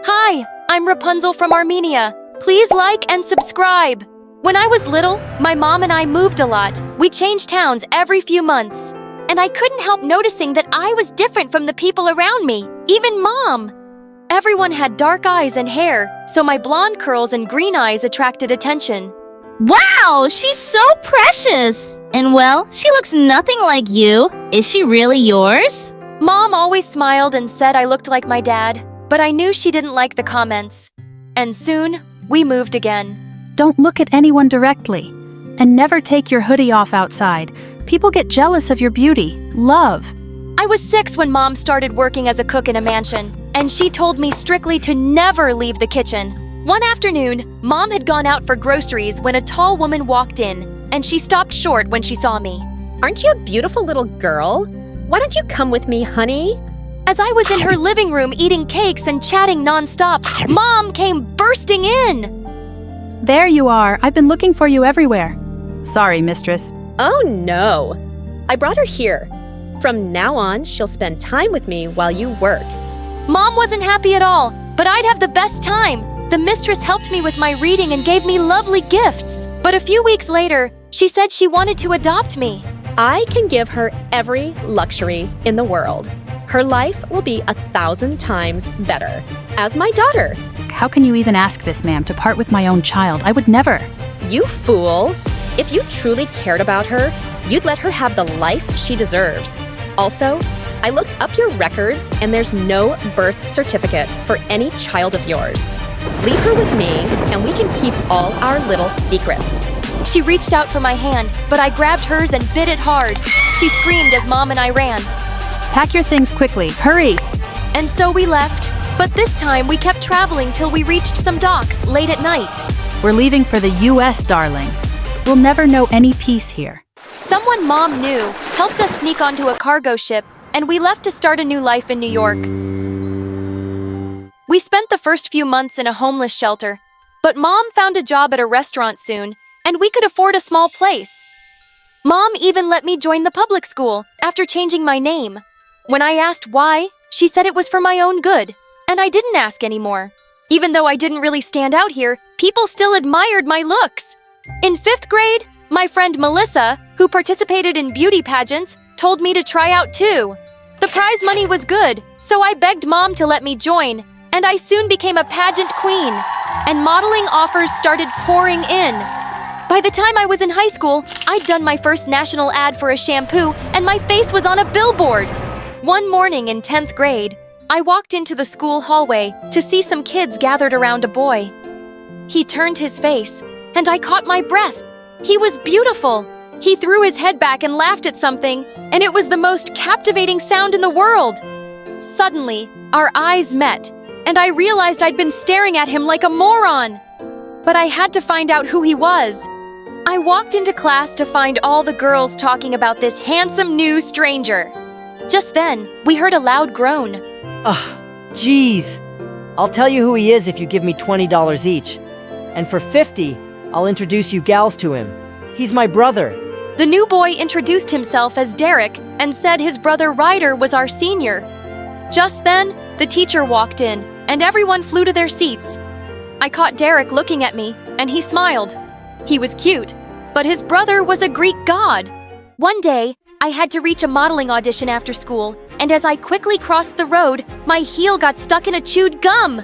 Hi, I'm Rapunzel from Armenia. Please like and subscribe. When I was little, my mom and I moved a lot. We changed towns every few months. And I couldn't help noticing that I was different from the people around me, even Mom. Everyone had dark eyes and hair, so my blonde curls and green eyes attracted attention. Wow, she's so precious! And well, she looks nothing like you. Is she really yours? Mom always smiled and said I looked like my dad, but I knew she didn't like the comments. And soon, we moved again. Don't look at anyone directly. And never take your hoodie off outside. People get jealous of your beauty. Love. I was 6 when Mom started working as a cook in a mansion. and she told me strictly to never leave the kitchen. One afternoon, Mom had gone out for groceries when a tall woman walked in, and she stopped short when she saw me. Aren't you a beautiful little girl? Why don't you come with me, honey? As I was in her living room eating cakes and chatting nonstop, Mom came bursting in. There you are. I've been looking for you everywhere. Sorry, mistress. Oh no. I brought her here. From now on, she'll spend time with me while you work. Mom wasn't happy at all, but I'd have the best time. The mistress helped me with my reading and gave me lovely gifts. But a few weeks later, she said she wanted to adopt me. I can give her every luxury in the world. Her life will be 1,000 times better as my daughter. How can you even ask this, ma'am, to part with my own child? I would never. You fool! If you truly cared about her, you'd let her have the life she deserves. Also, I looked up your records and there's no birth certificate for any child of yours. Leave her with me and we can keep all our little secrets. She reached out for my hand, but I grabbed hers and bit it hard. She screamed as Mom and I ran. Pack your things quickly. Hurry! And so we left. But this time we kept traveling till we reached some docks late at night. We're leaving for the U.S., darling. We'll never know any peace here. Someone Mom knew helped us sneak onto a cargo ship, and we left to start a new life in New York. We spent the first few months in a homeless shelter, but Mom found a job at a restaurant soon, and we could afford a small place. Mom even let me join the public school after changing my name. When I asked why, she said it was for my own good, and I didn't ask anymore. Even though I didn't really stand out here, people still admired my looks. In 5th grade, my friend Melissa, who participated in beauty pageants, told me to try out too. The prize money was good, so I begged Mom to let me join, and I soon became a pageant queen, and modeling offers started pouring in. By the time I was in high school, I'd done my first national ad for a shampoo, and my face was on a billboard. One morning in 10th grade, I walked into the school hallway to see some kids gathered around a boy. He turned his face, and I caught my breath. He was beautiful. He threw his head back and laughed at something, and it was the most captivating sound in the world. Suddenly, our eyes met, and I realized I'd been staring at him like a moron. But I had to find out who he was. I walked into class to find all the girls talking about this handsome new stranger. Just then, we heard a loud groan. Jeez. I'll tell you who he is if you give me $20 each. And for $50, I'll introduce you gals to him. He's my brother. The new boy introduced himself as Derek and said his brother Ryder was our senior. Just then, the teacher walked in, and everyone flew to their seats. I caught Derek looking at me, and he smiled. He was cute, but his brother was a Greek god. One day, I had to reach a modeling audition after school, and as I quickly crossed the road, my heel got stuck in a chewed gum.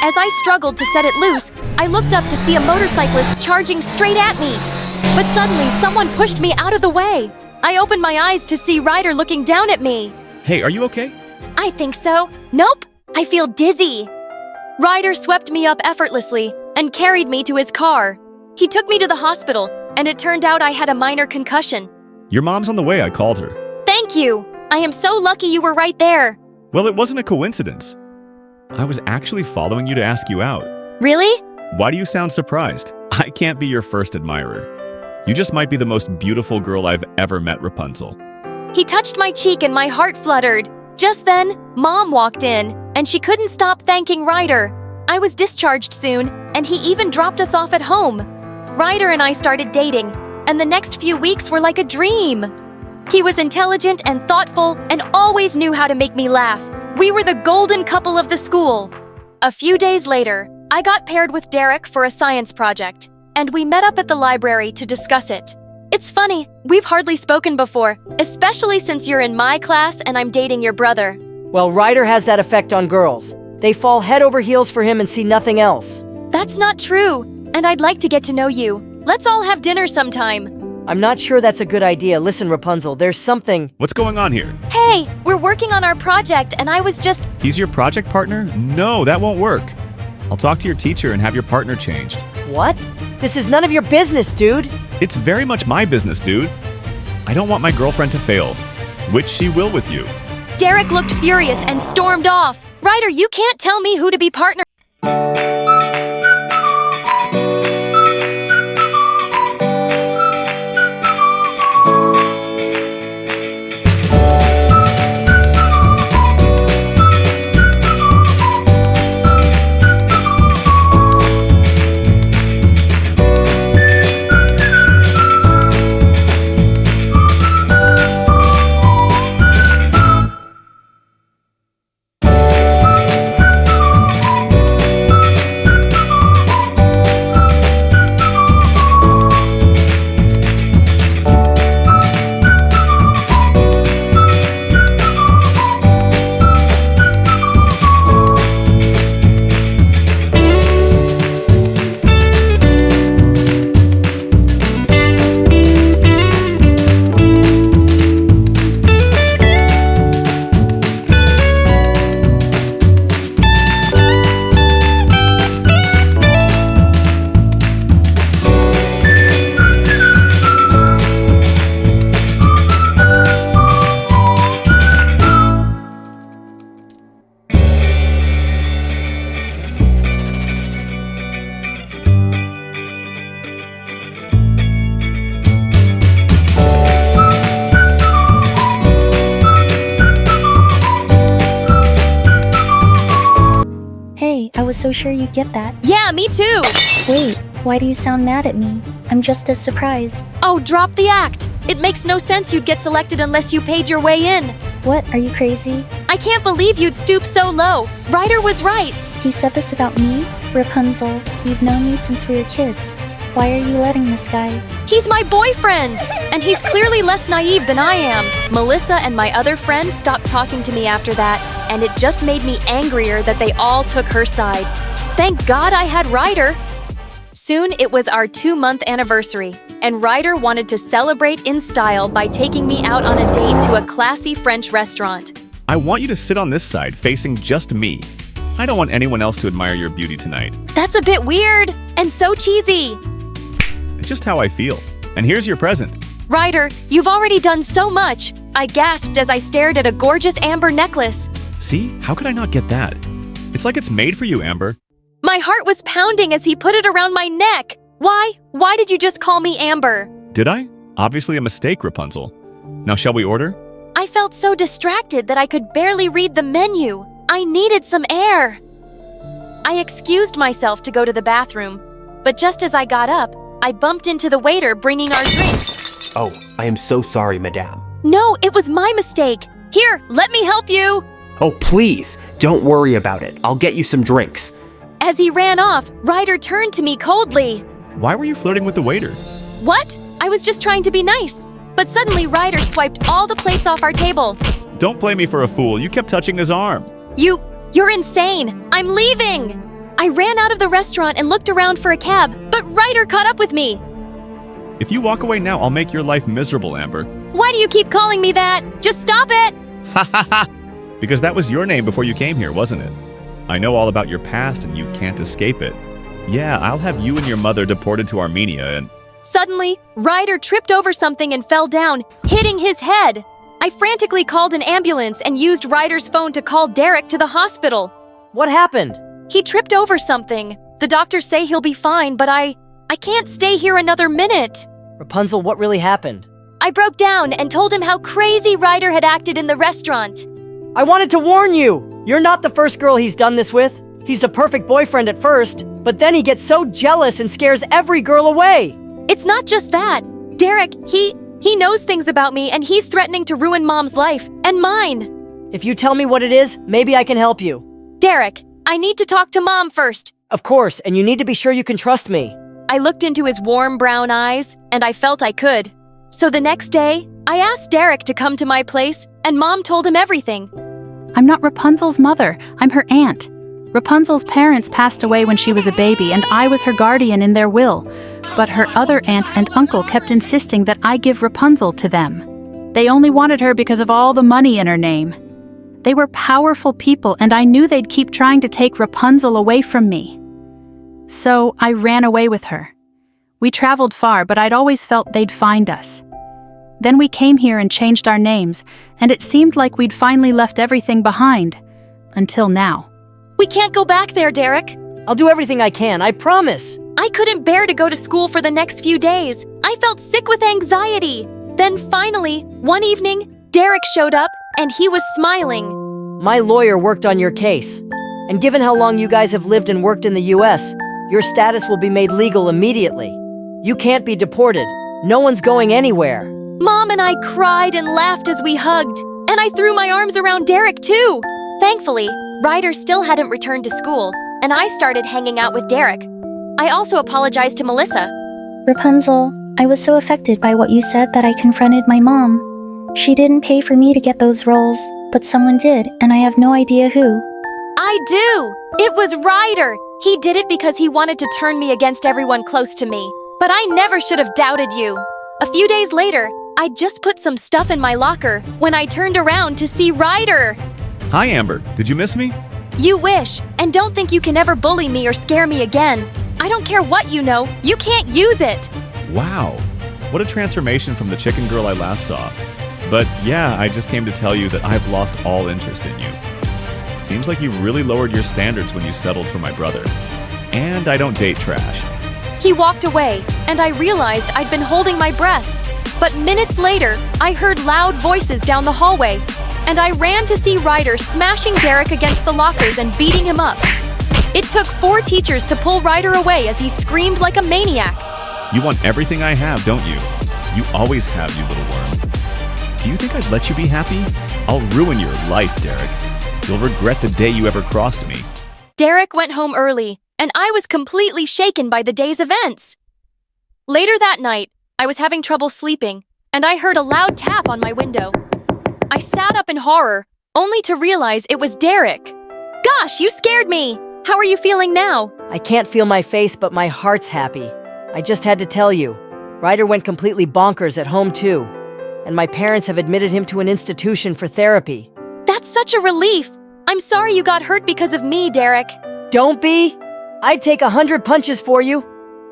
As I struggled to set it loose, I looked up to see a motorcyclist charging straight at me. But suddenly, someone pushed me out of the way. I opened my eyes to see Ryder looking down at me. Hey, are you okay? I think so. Nope, I feel dizzy. Ryder swept me up effortlessly and carried me to his car. He took me to the hospital, and it turned out I had a minor concussion. Your mom's on the way, I called her. Thank you. I am so lucky you were right there. Well, it wasn't a coincidence. I was actually following you to ask you out. Really? Why do you sound surprised? I can't be your first admirer. You just might be the most beautiful girl I've ever met, Rapunzel. He touched my cheek and my heart fluttered. Just then, Mom walked in, and she couldn't stop thanking Ryder. I was discharged soon, and he even dropped us off at home. Ryder and I started dating, and the next few weeks were like a dream. He was intelligent and thoughtful and always knew how to make me laugh. We were the golden couple of the school. A few days later, I got paired with Derek for a science project, and we met up at the library to discuss it. It's funny, we've hardly spoken before, especially since you're in my class and I'm dating your brother. Well, Ryder has that effect on girls. They fall head over heels for him and see nothing else. That's not true, and I'd like to get to know you. Let's all have dinner sometime. I'm not sure that's a good idea. Listen, Rapunzel, there's something... What's going on here? Hey, we're working on our project, and I was just... He's your project partner? No, that won't work. I'll talk to your teacher and have your partner changed. What? This is none of your business, dude. It's very much my business, dude. I don't want my girlfriend to fail, which she will with you. Derek looked furious and stormed off. Ryder, you can't tell me who to be partner. I was so sure you'd get that. Yeah, me too! Wait, why do you sound mad at me? I'm just as surprised. Oh, drop the act! It makes no sense you'd get selected unless you paid your way in. What, are you crazy? I can't believe you'd stoop so low. Ryder was right. He said this about me? Rapunzel, you've known me since we were kids. Why are you letting this guy? He's my boyfriend! And he's clearly less naive than I am. Melissa and my other friend stopped talking to me after that, and it just made me angrier that they all took her side. Thank God I had Ryder. Soon it was our 2-month anniversary, and Ryder wanted to celebrate in style by taking me out on a date to a classy French restaurant. I want you to sit on this side, facing just me. I don't want anyone else to admire your beauty tonight. That's a bit weird and so cheesy. It's just how I feel. And here's your present. Ryder, you've already done so much. I gasped as I stared at a gorgeous amber necklace. See? How could I not get that? It's like it's made for you, Amber. My heart was pounding as he put it around my neck. Why? Why did you just call me Amber? Did I? Obviously a mistake, Rapunzel. Now shall we order? I felt so distracted that I could barely read the menu. I needed some air. I excused myself to go to the bathroom, but just as I got up, I bumped into the waiter bringing our drinks. Oh, I am so sorry, madame. No, it was my mistake. Here, let me help you. Oh, please, don't worry about it. I'll get you some drinks. As he ran off, Ryder turned to me coldly. Why were you flirting with the waiter? What? I was just trying to be nice. But suddenly Ryder swiped all the plates off our table. Don't play me for a fool. You kept touching his arm. You're insane. I'm leaving. I ran out of the restaurant and looked around for a cab, but Ryder caught up with me. If you walk away now, I'll make your life miserable, Amber. Why do you keep calling me that? Just stop it! Ha ha ha! Because that was your name before you came here, wasn't it? I know all about your past and you can't escape it. Yeah, I'll have you and your mother deported to Armenia and... Suddenly, Ryder tripped over something and fell down, hitting his head. I frantically called an ambulance and used Ryder's phone to call Derek to the hospital. What happened? He tripped over something. The doctors say he'll be fine, but I can't stay here another minute. Rapunzel, what really happened? I broke down and told him how crazy Ryder had acted in the restaurant. I wanted to warn you! You're not the first girl he's done this with. He's the perfect boyfriend at first, but then he gets so jealous and scares every girl away. It's not just that. Derek, he knows things about me and he's threatening to ruin Mom's life and mine. If you tell me what it is, maybe I can help you. Derek, I need to talk to Mom first. Of course, and you need to be sure you can trust me. I looked into his warm brown eyes, and I felt I could. So the next day, I asked Derek to come to my place, and Mom told him everything. I'm not Rapunzel's mother. I'm her aunt. Rapunzel's parents passed away when she was a baby, and I was her guardian in their will. But her other aunt and uncle kept insisting that I give Rapunzel to them. They only wanted her because of all the money in her name. They were powerful people, and I knew they'd keep trying to take Rapunzel away from me. So I ran away with her. We traveled far, but I'd always felt they'd find us. Then we came here and changed our names, and it seemed like we'd finally left everything behind. until now. We can't go back there, Derek. I'll do everything I can, I promise. I couldn't bear to go to school for the next few days. I felt sick with anxiety. Then finally, one evening, Derek showed up and he was smiling. My lawyer worked on your case. And given how long you guys have lived and worked in the US, your status will be made legal immediately. You can't be deported. No one's going anywhere. Mom and I cried and laughed as we hugged, and I threw my arms around Derek too. Thankfully, Ryder still hadn't returned to school, and I started hanging out with Derek. I also apologized to Melissa. Rapunzel, I was so affected by what you said that I confronted my mom. She didn't pay for me to get those roles, but someone did, and I have no idea who. I do! It was Ryder! He did it because he wanted to turn me against everyone close to me. But I never should have doubted you. A few days later, I just put some stuff in my locker when I turned around to see Ryder. Hi, Amber. Did you miss me? You wish, and don't think you can ever bully me or scare me again. I don't care what you know, you can't use it. Wow. What a transformation from the chicken girl I last saw. But yeah, I just came to tell you that I've lost all interest in you. Seems like you really lowered your standards when you settled for my brother. And I don't date trash. He walked away, and I realized I'd been holding my breath. But minutes later, I heard loud voices down the hallway, and I ran to see Ryder smashing Derek against the lockers and beating him up. It took 4 teachers to pull Ryder away as he screamed like a maniac. You want everything I have, don't you? You always have, you little worm. Do you think I'd let you be happy? I'll ruin your life, Derek. You'll regret the day you ever crossed me. Derek went home early, and I was completely shaken by the day's events. Later that night, I was having trouble sleeping, and I heard a loud tap on my window. I sat up in horror, only to realize it was Derek. Gosh, you scared me! How are you feeling now? I can't feel my face, but my heart's happy. I just had to tell you. Ryder went completely bonkers at home too, and my parents have admitted him to an institution for therapy. That's such a relief. I'm sorry you got hurt because of me, Derek. Don't be! I'd take 100 punches for you.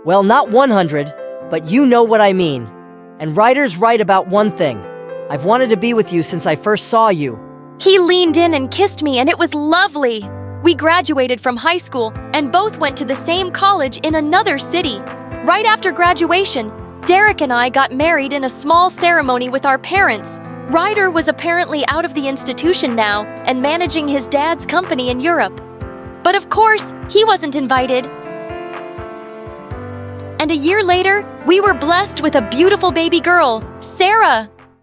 Well, not 100, but you know what I mean. And Ryder's right about one thing. I've wanted to be with you since I first saw you. He leaned in and kissed me, and it was lovely. We graduated from high school and both went to the same college in another city. Right after graduation, Derek and I got married in a small ceremony with our parents. Ryder was apparently out of the institution now and managing his dad's company in Europe. But of course, he wasn't invited. And a year later, we were blessed with a beautiful baby girl, Sarah.